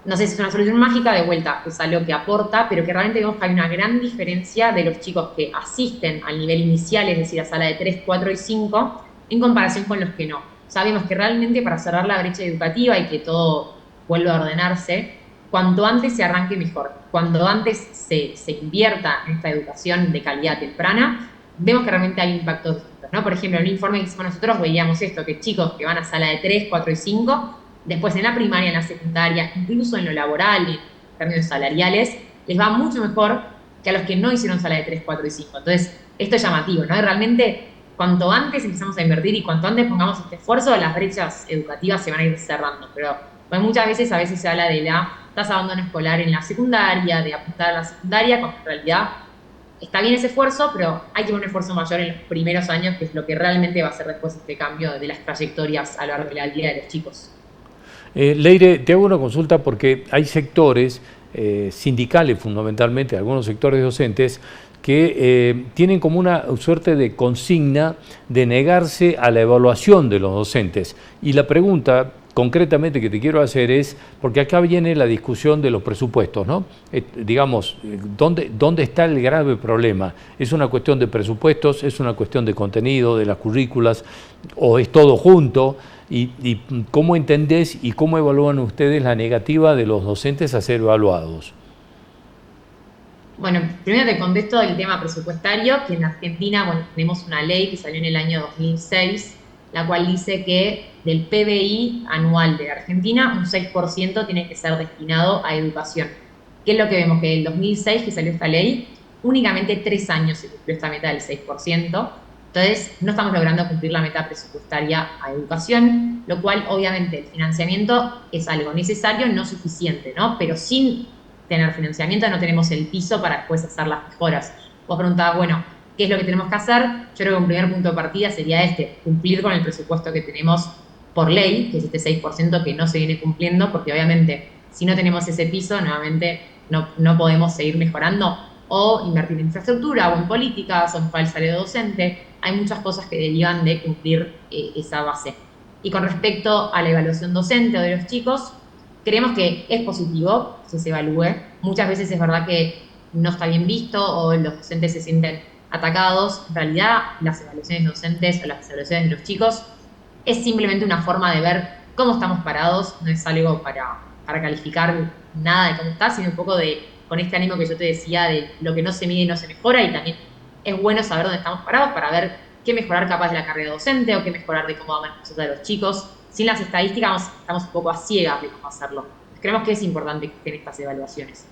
Speaker 4: no sé si es una solución mágica, de vuelta, es algo que aporta, pero que realmente vemos que hay una gran diferencia de los chicos que asisten al nivel inicial, es decir, a sala de 3, 4 y 5, en comparación con los que no. Sabemos que realmente para cerrar la brecha educativa y que todo vuelva a ordenarse, cuanto antes se arranque mejor, cuando antes se invierta en esta educación de calidad temprana, vemos que realmente hay impactos distintos, ¿no? Por ejemplo, en un informe que hicimos nosotros veíamos esto, que chicos que van a sala de 3, 4 y 5, después en la primaria, en la secundaria, incluso en lo laboral, en términos salariales, les va mucho mejor que a los que no hicieron sala de 3, 4 y 5. Entonces, esto es llamativo, ¿no? Y realmente, cuanto antes empezamos a invertir y cuanto antes pongamos este esfuerzo, las brechas educativas se van a ir cerrando. Pero muchas veces, se habla de la tasa de abandono escolar en la secundaria, de apuntar a la secundaria, cuando en realidad está bien ese esfuerzo, pero hay que poner un esfuerzo mayor en los primeros años, que es lo que realmente va a hacer después este cambio de las trayectorias a lo largo de la vida de los chicos.
Speaker 1: Leire, te hago una consulta porque hay sectores sindicales, fundamentalmente, algunos sectores docentes, que tienen como una suerte de consigna de negarse a la evaluación de los docentes. Y la pregunta concretamente que te quiero hacer es, porque acá viene la discusión de los presupuestos, ¿no? Digamos, ¿dónde está el grave problema? ¿Es una cuestión de presupuestos? ¿Es una cuestión de contenido, de las currículas? ¿O es todo junto? ¿Y cómo entendés y cómo evalúan ustedes la negativa de los docentes a ser evaluados?
Speaker 4: Bueno, primero te contesto el tema presupuestario, que en Argentina, tenemos una ley que salió en el año 2006, la cual dice que del PBI anual de Argentina, un 6% tiene que ser destinado a educación. ¿Qué es lo que vemos? Que en el 2006 que salió esta ley, únicamente 3 años se cumplió esta meta del 6%. Entonces, no estamos logrando cumplir la meta presupuestaria a educación, lo cual, obviamente, el financiamiento es algo necesario, no suficiente, ¿no? Pero sin tener financiamiento no tenemos el piso para después hacer las mejoras. Vos preguntabas, ¿Qué es lo que tenemos que hacer? Yo creo que un primer punto de partida sería cumplir con el presupuesto que tenemos por ley, que es este 6% que no se viene cumpliendo, porque obviamente si no tenemos ese piso, nuevamente no podemos seguir mejorando o invertir en infraestructura o en políticas o en el salario docente. Hay muchas cosas que derivan de cumplir esa base. Y con respecto a la evaluación docente o de los chicos, creemos que es positivo que se evalúe. Muchas veces es verdad que no está bien visto o los docentes se sienten atacados. En realidad, las evaluaciones docentes o las evaluaciones de los chicos es simplemente una forma de ver cómo estamos parados, no es algo para calificar nada de cómo está, sino un poco con este ánimo que yo te decía de lo que no se mide y no se mejora, y también es bueno saber dónde estamos parados para ver qué mejorar capaz de la carrera docente o qué mejorar de cómo vamos a nosotros de los chicos. Sin las estadísticas estamos un poco a ciegas de cómo hacerlo. Creemos que es importante que estén estas evaluaciones.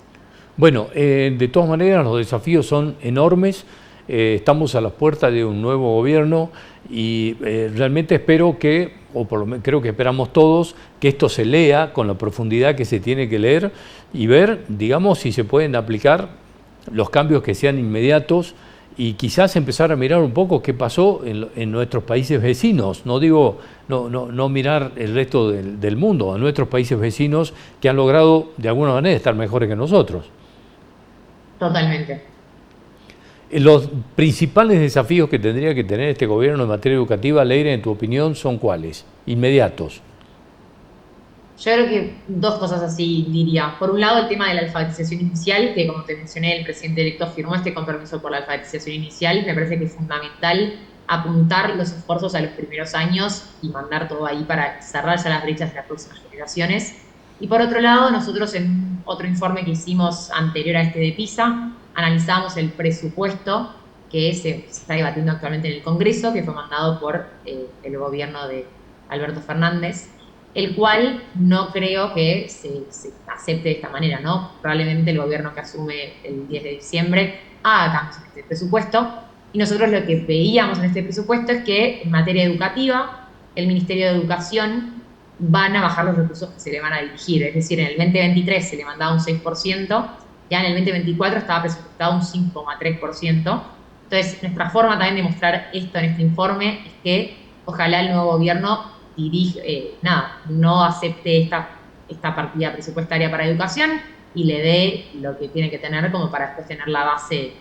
Speaker 1: Bueno, de todas maneras los desafíos son enormes. Estamos a las puertas de un nuevo gobierno y realmente espero que, o por lo menos creo que esperamos todos, que esto se lea con la profundidad que se tiene que leer y ver, digamos, si se pueden aplicar los cambios que sean inmediatos y quizás empezar a mirar un poco qué pasó en nuestros países vecinos. No digo, no mirar el resto del mundo, a nuestros países vecinos que han logrado de alguna manera estar mejores que nosotros.
Speaker 4: Totalmente.
Speaker 1: Los principales desafíos que tendría que tener este gobierno en materia educativa, Leire, en tu opinión, ¿son cuáles? Inmediatos.
Speaker 4: Yo creo que dos cosas así diría. Por un lado, el tema de la alfabetización inicial, que como te mencioné, el presidente electo firmó este compromiso por la alfabetización inicial. Me parece que es fundamental apuntar los esfuerzos a los primeros años y mandar todo ahí para cerrar ya las brechas de las próximas generaciones. Y por otro lado, nosotros en otro informe que hicimos anterior a este de PISA, analizamos el presupuesto que se está debatiendo actualmente en el Congreso, que fue mandado por el gobierno de Alberto Fernández, el cual no creo que se acepte de esta manera, ¿no? Probablemente el gobierno que asume el 10 de diciembre haga cambios en este presupuesto, y nosotros lo que veíamos en este presupuesto es que en materia educativa, el Ministerio de Educación van a bajar los recursos que se le van a dirigir, es decir, en el 2023 se le mandaba un 6%, ya en el 2024 estaba presupuestado un 5,3%. Entonces, nuestra forma también de mostrar esto en este informe es que ojalá el nuevo gobierno no acepte esta partida presupuestaria para educación y le dé lo que tiene que tener como para después tener la base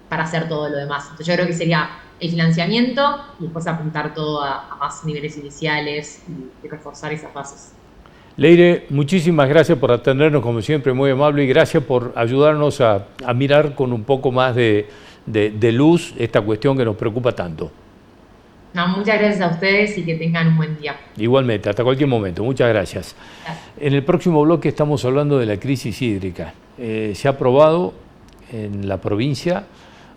Speaker 4: para hacer todo lo demás. Entonces, yo creo que sería el financiamiento y después apuntar todo a más niveles iniciales y reforzar esas bases.
Speaker 1: Leire, muchísimas gracias por atendernos, como siempre, muy amable, y gracias por ayudarnos a mirar con un poco más de luz esta cuestión que nos preocupa tanto.
Speaker 4: No, muchas gracias a ustedes y que tengan un buen día.
Speaker 1: Igualmente, hasta cualquier momento. Muchas gracias. En el próximo bloque estamos hablando de la crisis hídrica. Se ha aprobado en la provincia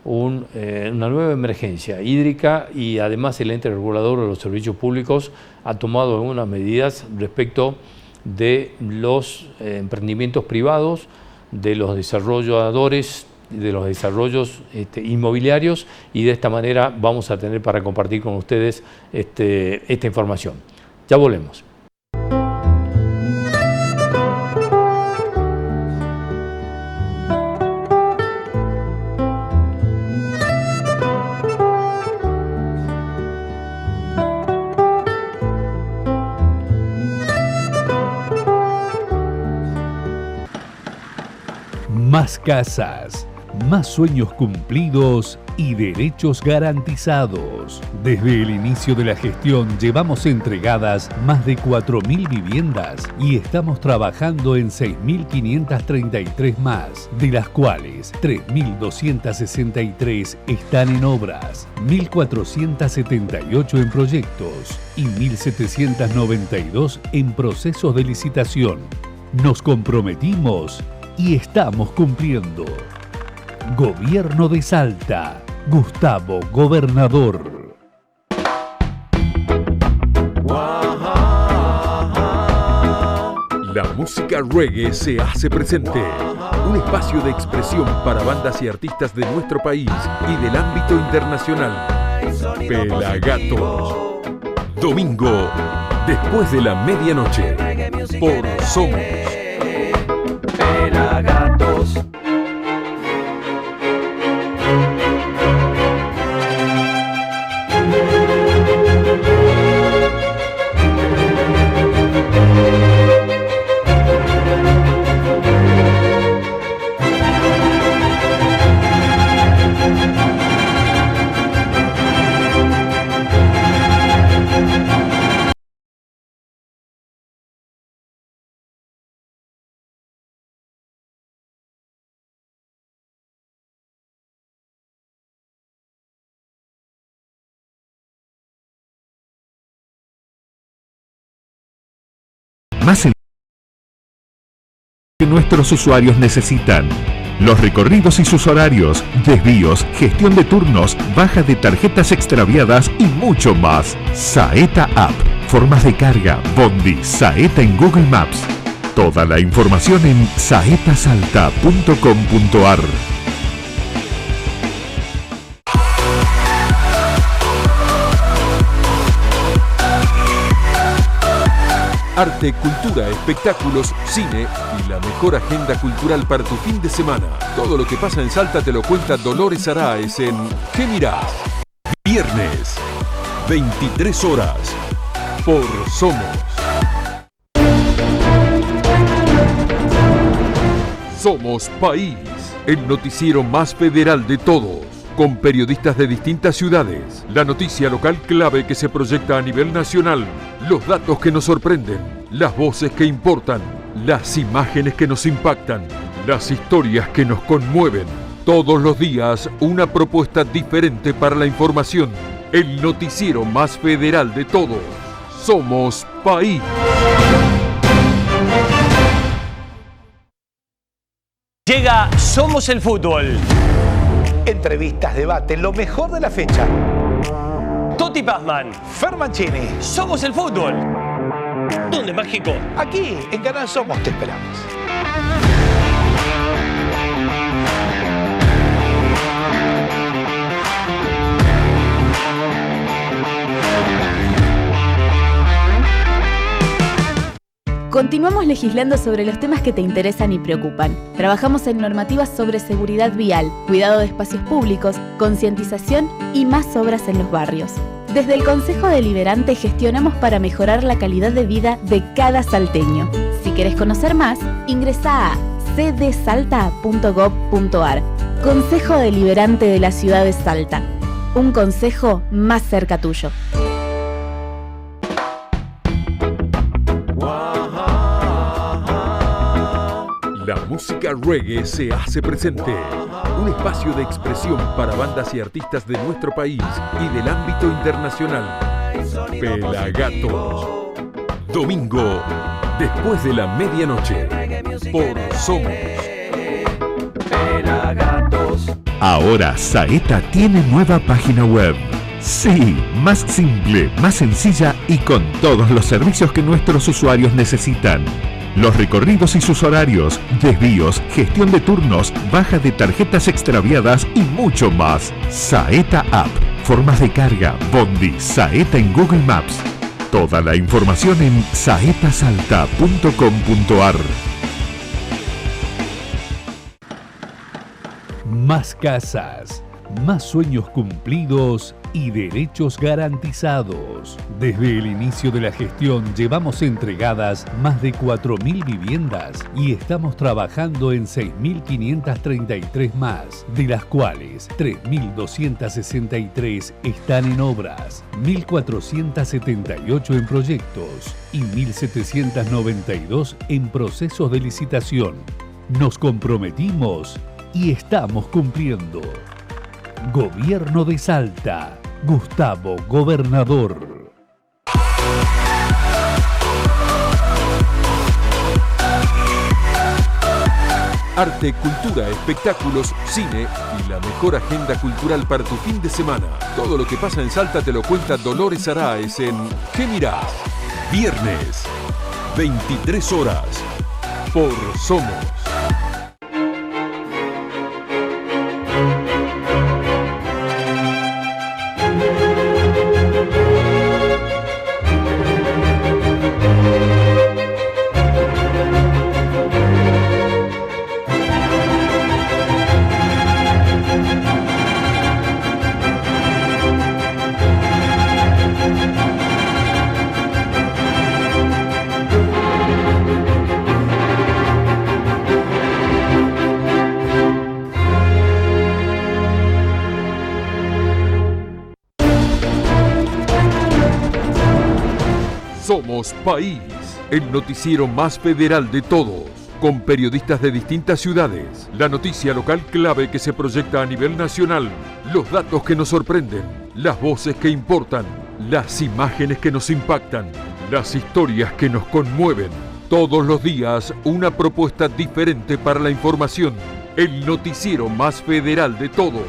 Speaker 1: una nueva emergencia hídrica y además el ente regulador de los servicios públicos ha tomado algunas medidas respecto de los emprendimientos privados, de los desarrolladores, de los desarrollos inmobiliarios, y de esta manera vamos a tener para compartir con ustedes esta información. Ya volvemos.
Speaker 2: Más casas, más sueños cumplidos y derechos garantizados. Desde el inicio de la gestión llevamos entregadas más de 4.000 viviendas y estamos trabajando en 6.533 más, de las cuales 3.263 están en obras, 1.478 en proyectos y 1.792 en procesos de licitación. Nos comprometimos y estamos cumpliendo. Gobierno de Salta. Gustavo Gobernador.
Speaker 3: La música reggae se hace presente. Un espacio de expresión para bandas y artistas de nuestro país y del ámbito internacional. Pelagatos. Domingo, después de la medianoche, por Somos. Pelagatos.
Speaker 5: más sencilla que nuestros usuarios necesitan. Los recorridos y sus horarios, desvíos, gestión de turnos, baja de tarjetas extraviadas y mucho más. Saeta App, formas de carga, bondi, Saeta en Google Maps. Toda la información en saetasalta.com.ar.
Speaker 3: Arte, cultura, espectáculos, cine y la mejor agenda cultural para tu fin de semana. Todo lo que pasa en Salta te lo cuenta Dolores Araez en ¿Qué mirás? Viernes, 23 horas, por Somos. Somos País, el noticiero más federal de todos, con periodistas de distintas ciudades, la noticia local clave que se proyecta a nivel nacional, los datos que nos sorprenden, las voces que importan, las imágenes que nos impactan, las historias que nos conmueven. Todos los días una propuesta diferente para la información. El noticiero más federal de todos. Somos País.
Speaker 8: Llega Somos el Fútbol.
Speaker 9: Entrevistas, debate, lo mejor de la fecha.
Speaker 8: Toti Pazman.
Speaker 9: Fer Mancini.
Speaker 8: Somos el Fútbol. ¿Dónde, Mágico?
Speaker 9: Aquí, en Canal Somos, te esperamos.
Speaker 6: Continuamos legislando sobre los temas que te interesan y preocupan. Trabajamos en normativas sobre seguridad vial, cuidado de espacios públicos, concientización y más obras en los barrios. Desde el Consejo Deliberante gestionamos para mejorar la calidad de vida de cada salteño. Si querés conocer más, ingresá a cdsalta.gov.ar. Consejo Deliberante de la Ciudad de Salta. Un consejo más cerca tuyo.
Speaker 3: La música reggae se hace presente. Un espacio de expresión para bandas y artistas de nuestro país y del ámbito internacional. Pelagatos. Domingo, después de la medianoche. Por Somos.
Speaker 5: Pelagatos. Ahora Saeta tiene nueva página web. Sí, más simple, más sencilla y con todos los servicios que nuestros usuarios necesitan. Los recorridos y sus horarios, desvíos, gestión de turnos, baja de tarjetas extraviadas y mucho más. Saeta App, formas de carga, bondi, Saeta en Google Maps. Toda la información en saetasalta.com.ar.
Speaker 2: Más casas, más sueños cumplidos y derechos garantizados. Desde el inicio de la gestión llevamos entregadas más de 4.000 viviendas y estamos trabajando en 6.533 más, de las cuales 3.263 están en obras, 1.478 en proyectos y 1.792 en procesos de licitación. Nos comprometimos y estamos cumpliendo. Gobierno de Salta. Gustavo Gobernador.
Speaker 3: Arte, cultura, espectáculos, cine y la mejor agenda cultural para tu fin de semana. Todo lo que pasa en Salta te lo cuenta Dolores Araez en ¿Qué mirás? Viernes, 23 horas, por Somos. Somos País, el noticiero más federal de todos, con periodistas de distintas ciudades, la noticia local clave que se proyecta a nivel nacional, los datos que nos sorprenden, las voces que importan, las imágenes que nos impactan, las historias que nos conmueven. Todos los días una propuesta diferente para la información. El noticiero más federal de todos.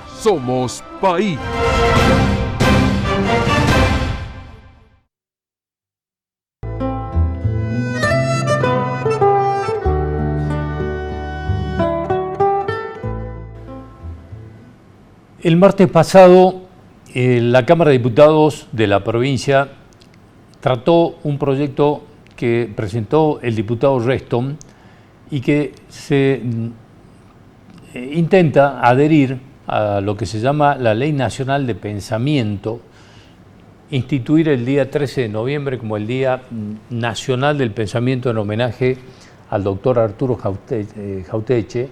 Speaker 3: Somos País.
Speaker 1: El martes pasado, la Cámara de Diputados de la provincia trató un proyecto que presentó el diputado Reston y que se intenta adherir a lo que se llama la Ley Nacional de Pensamiento, instituir el día 13 de noviembre como el Día Nacional del Pensamiento en homenaje al doctor Arturo Jauretche.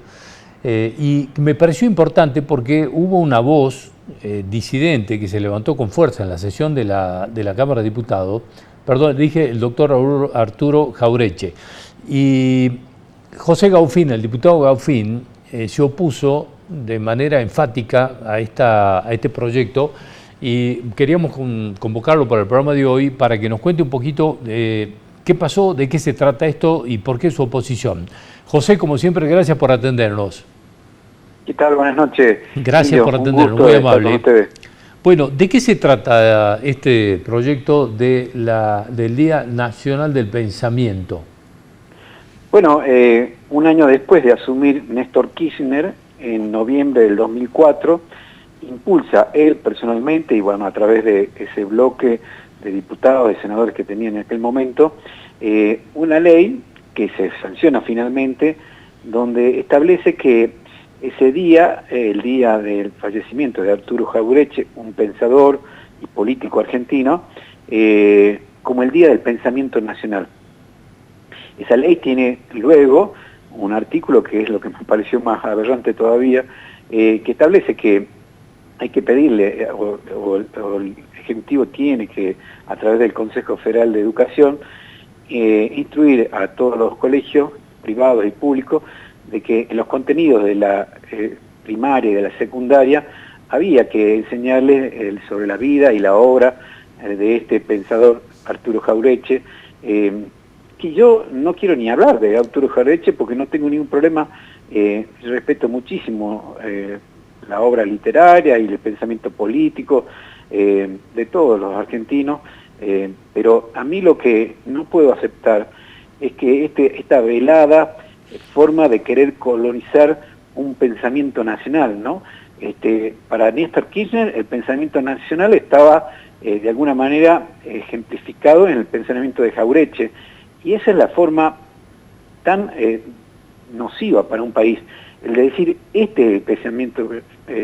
Speaker 1: Y me pareció importante porque hubo una voz disidente que se levantó con fuerza en la sesión de la Cámara de Diputados, perdón, dije el doctor Arturo Jauretche, y José Gaufín, el diputado Gaufín, se opuso de manera enfática a este proyecto y queríamos convocarlo para el programa de hoy para que nos cuente un poquito qué pasó, de qué se trata esto y por qué su oposición. José, como siempre, gracias por atendernos.
Speaker 10: ¿Qué tal? Buenas noches.
Speaker 1: Gracias por atendernos, muy amable. Bueno, ¿de qué se trata este proyecto del Día Nacional del Pensamiento?
Speaker 10: Bueno, un año después de asumir Néstor Kirchner, en noviembre del 2004, impulsa él personalmente, y bueno, a través de ese bloque de diputados, de senadores que tenía en aquel momento, una ley que se sanciona finalmente, donde establece que ese día, el día del fallecimiento de Arturo Jauretche, un pensador y político argentino, como el Día del Pensamiento Nacional. Esa ley tiene luego un artículo que es lo que me pareció más aberrante todavía, que establece que hay que pedirle, o el Ejecutivo tiene que, a través del Consejo Federal de Educación, instruir a todos los colegios privados y públicos de que en los contenidos de la primaria y de la secundaria había que enseñarles sobre la vida y la obra de este pensador Arturo Jauretche, que yo no quiero ni hablar de Arturo Jauretche porque no tengo ningún problema, respeto muchísimo la obra literaria y el pensamiento político de todos los argentinos, pero a mí lo que no puedo aceptar es que esta velada forma de querer colonizar un pensamiento nacional, ¿no? Para Néstor Kirchner el pensamiento nacional estaba de alguna manera ejemplificado en el pensamiento de Jauretche, y esa es la forma tan nociva para un país, el de decir, este es el pensamiento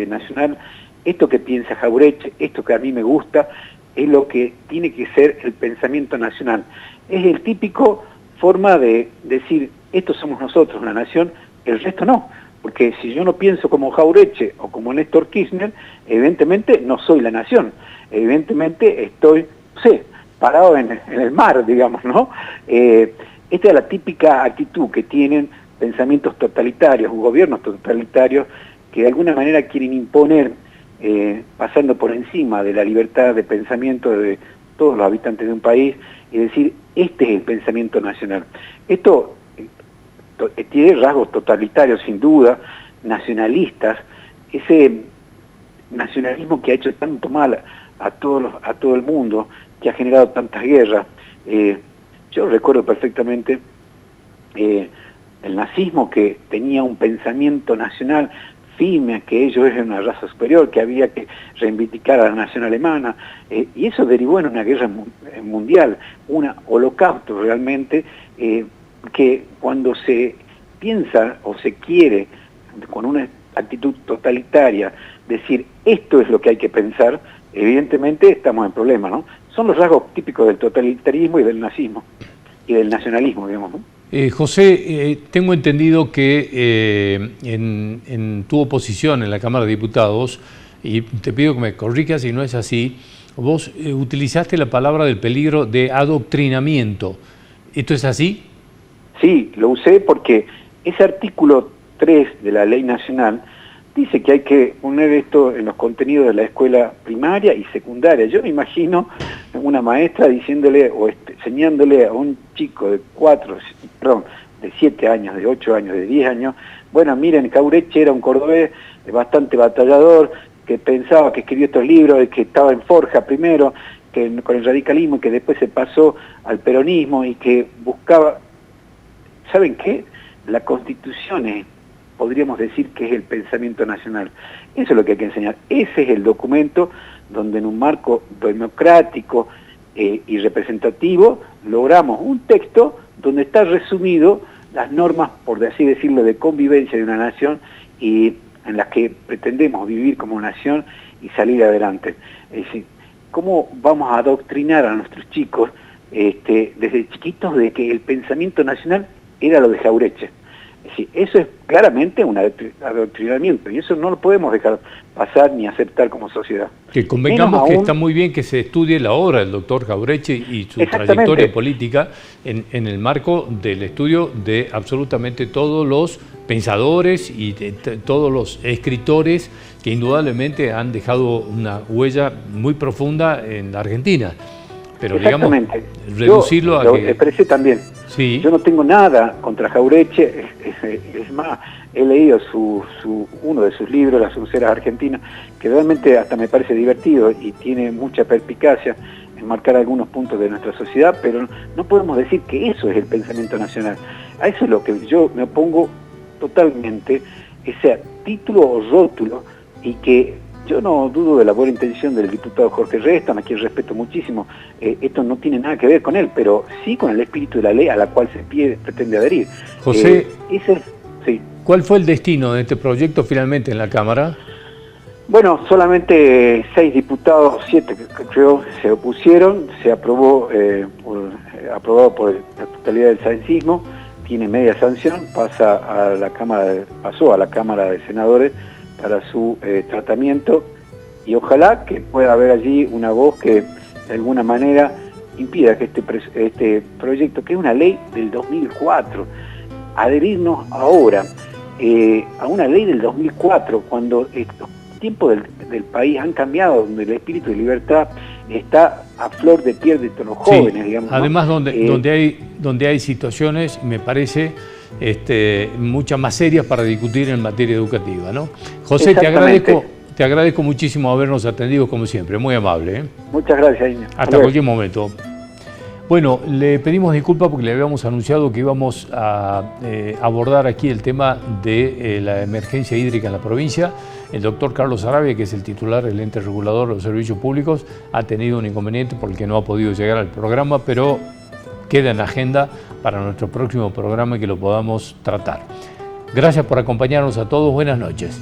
Speaker 10: nacional, esto que piensa Jauretche, esto que a mí me gusta, es lo que tiene que ser el pensamiento nacional. Es el típico forma de decir, estos somos nosotros, la nación, el resto no. Porque si yo no pienso como Jauretche o como Néstor Kirchner, evidentemente no soy la nación. Evidentemente estoy, no sé, parado en el mar, digamos, ¿no? Esta es la típica actitud que tienen pensamientos totalitarios, gobiernos totalitarios, que de alguna manera quieren imponer, pasando por encima de la libertad de pensamiento de todos los habitantes de un país, y decir, este es el pensamiento nacional. Esto tiene rasgos totalitarios, sin duda, nacionalistas, ese nacionalismo que ha hecho tanto mal a todo el mundo, que ha generado tantas guerras. Yo recuerdo perfectamente el nazismo, que tenía un pensamiento nacional firme, que ellos eran una raza superior, que había que reivindicar a la nación alemana, y eso derivó en una guerra mundial, un holocausto realmente, que cuando se piensa o se quiere con una actitud totalitaria decir esto es lo que hay que pensar, evidentemente estamos en problemas, ¿no? Son los rasgos típicos del totalitarismo y del nazismo y del nacionalismo, digamos, ¿no?
Speaker 1: José, tengo entendido que en tu oposición en la Cámara de Diputados, y te pido que me corrijas si no es así, vos utilizaste la palabra del peligro de adoctrinamiento. ¿Esto es así?
Speaker 10: Sí, lo usé porque ese artículo 3 de la Ley Nacional dice que hay que poner esto en los contenidos de la escuela primaria y secundaria. Yo me imagino una maestra diciéndole o enseñándole a un chico de 7 años, de 8 años, de 10 años, bueno, miren, Jauretche era un cordobés bastante batallador, que pensaba, que escribió estos libros, que estaba en forja primero, con el radicalismo, y que después se pasó al peronismo y que buscaba, ¿saben qué? La Constitución podríamos decir que es el pensamiento nacional. Eso es lo que hay que enseñar. Ese es el documento donde en un marco democrático y representativo logramos un texto donde está resumido las normas, por así decirlo, de convivencia de una nación y en las que pretendemos vivir como nación y salir adelante. Es decir, ¿cómo vamos a adoctrinar a nuestros chicos desde chiquitos de que el pensamiento nacional era lo de Jauretche? Es decir, eso es claramente un adoctrinamiento y eso no lo podemos dejar pasar ni aceptar como sociedad.
Speaker 1: Que convengamos que está muy bien que se estudie la obra del doctor Jauretche y su trayectoria política en el marco del estudio de absolutamente todos los pensadores y de todos los escritores que indudablemente han dejado una huella muy profunda en la Argentina. Pero digamos, reducirlo a que...
Speaker 10: Lo expresé también.
Speaker 1: Sí.
Speaker 10: Yo no tengo nada contra Jauretche, es más, he leído uno de sus libros, Las Urceras Argentinas, que realmente hasta me parece divertido y tiene mucha perspicacia en marcar algunos puntos de nuestra sociedad, pero no podemos decir que eso es el pensamiento nacional. A eso es lo que yo me opongo totalmente, ese título o rótulo, y que yo no dudo de la buena intención del diputado Jorge Restan, a quien respeto muchísimo. Esto no tiene nada que ver con él, pero sí con el espíritu de la ley a la cual se pretende adherir.
Speaker 1: José,
Speaker 10: sí.
Speaker 1: ¿Cuál fue el destino de este proyecto finalmente en la Cámara?
Speaker 10: Bueno, solamente 6 diputados, 7 creo, se opusieron, se aprobó, aprobado por la totalidad del saencismo, tiene media sanción, pasó a la Cámara de Senadores para su tratamiento, y ojalá que pueda haber allí una voz que de alguna manera impida que este proyecto, que es una ley del 2004, adherirnos ahora a una ley del 2004, cuando los tiempos del país han cambiado, donde el espíritu de libertad está a flor de piel de todos los jóvenes, digamos.
Speaker 1: Además, ¿no? donde hay situaciones, me parece, muchas más serias para discutir en materia educativa, ¿no? José, te agradezco muchísimo habernos atendido como siempre, muy amable, ¿eh?
Speaker 10: Muchas gracias, Inés.
Speaker 1: Hasta cualquier momento. Bueno, le pedimos disculpas porque le habíamos anunciado que íbamos a abordar aquí el tema de la emergencia hídrica en la provincia. El doctor Carlos Arabia, que es el titular del ente regulador de los servicios públicos, ha tenido un inconveniente porque no ha podido llegar al programa, pero queda en agenda para nuestro próximo programa y que lo podamos tratar. Gracias por acompañarnos a todos. Buenas noches.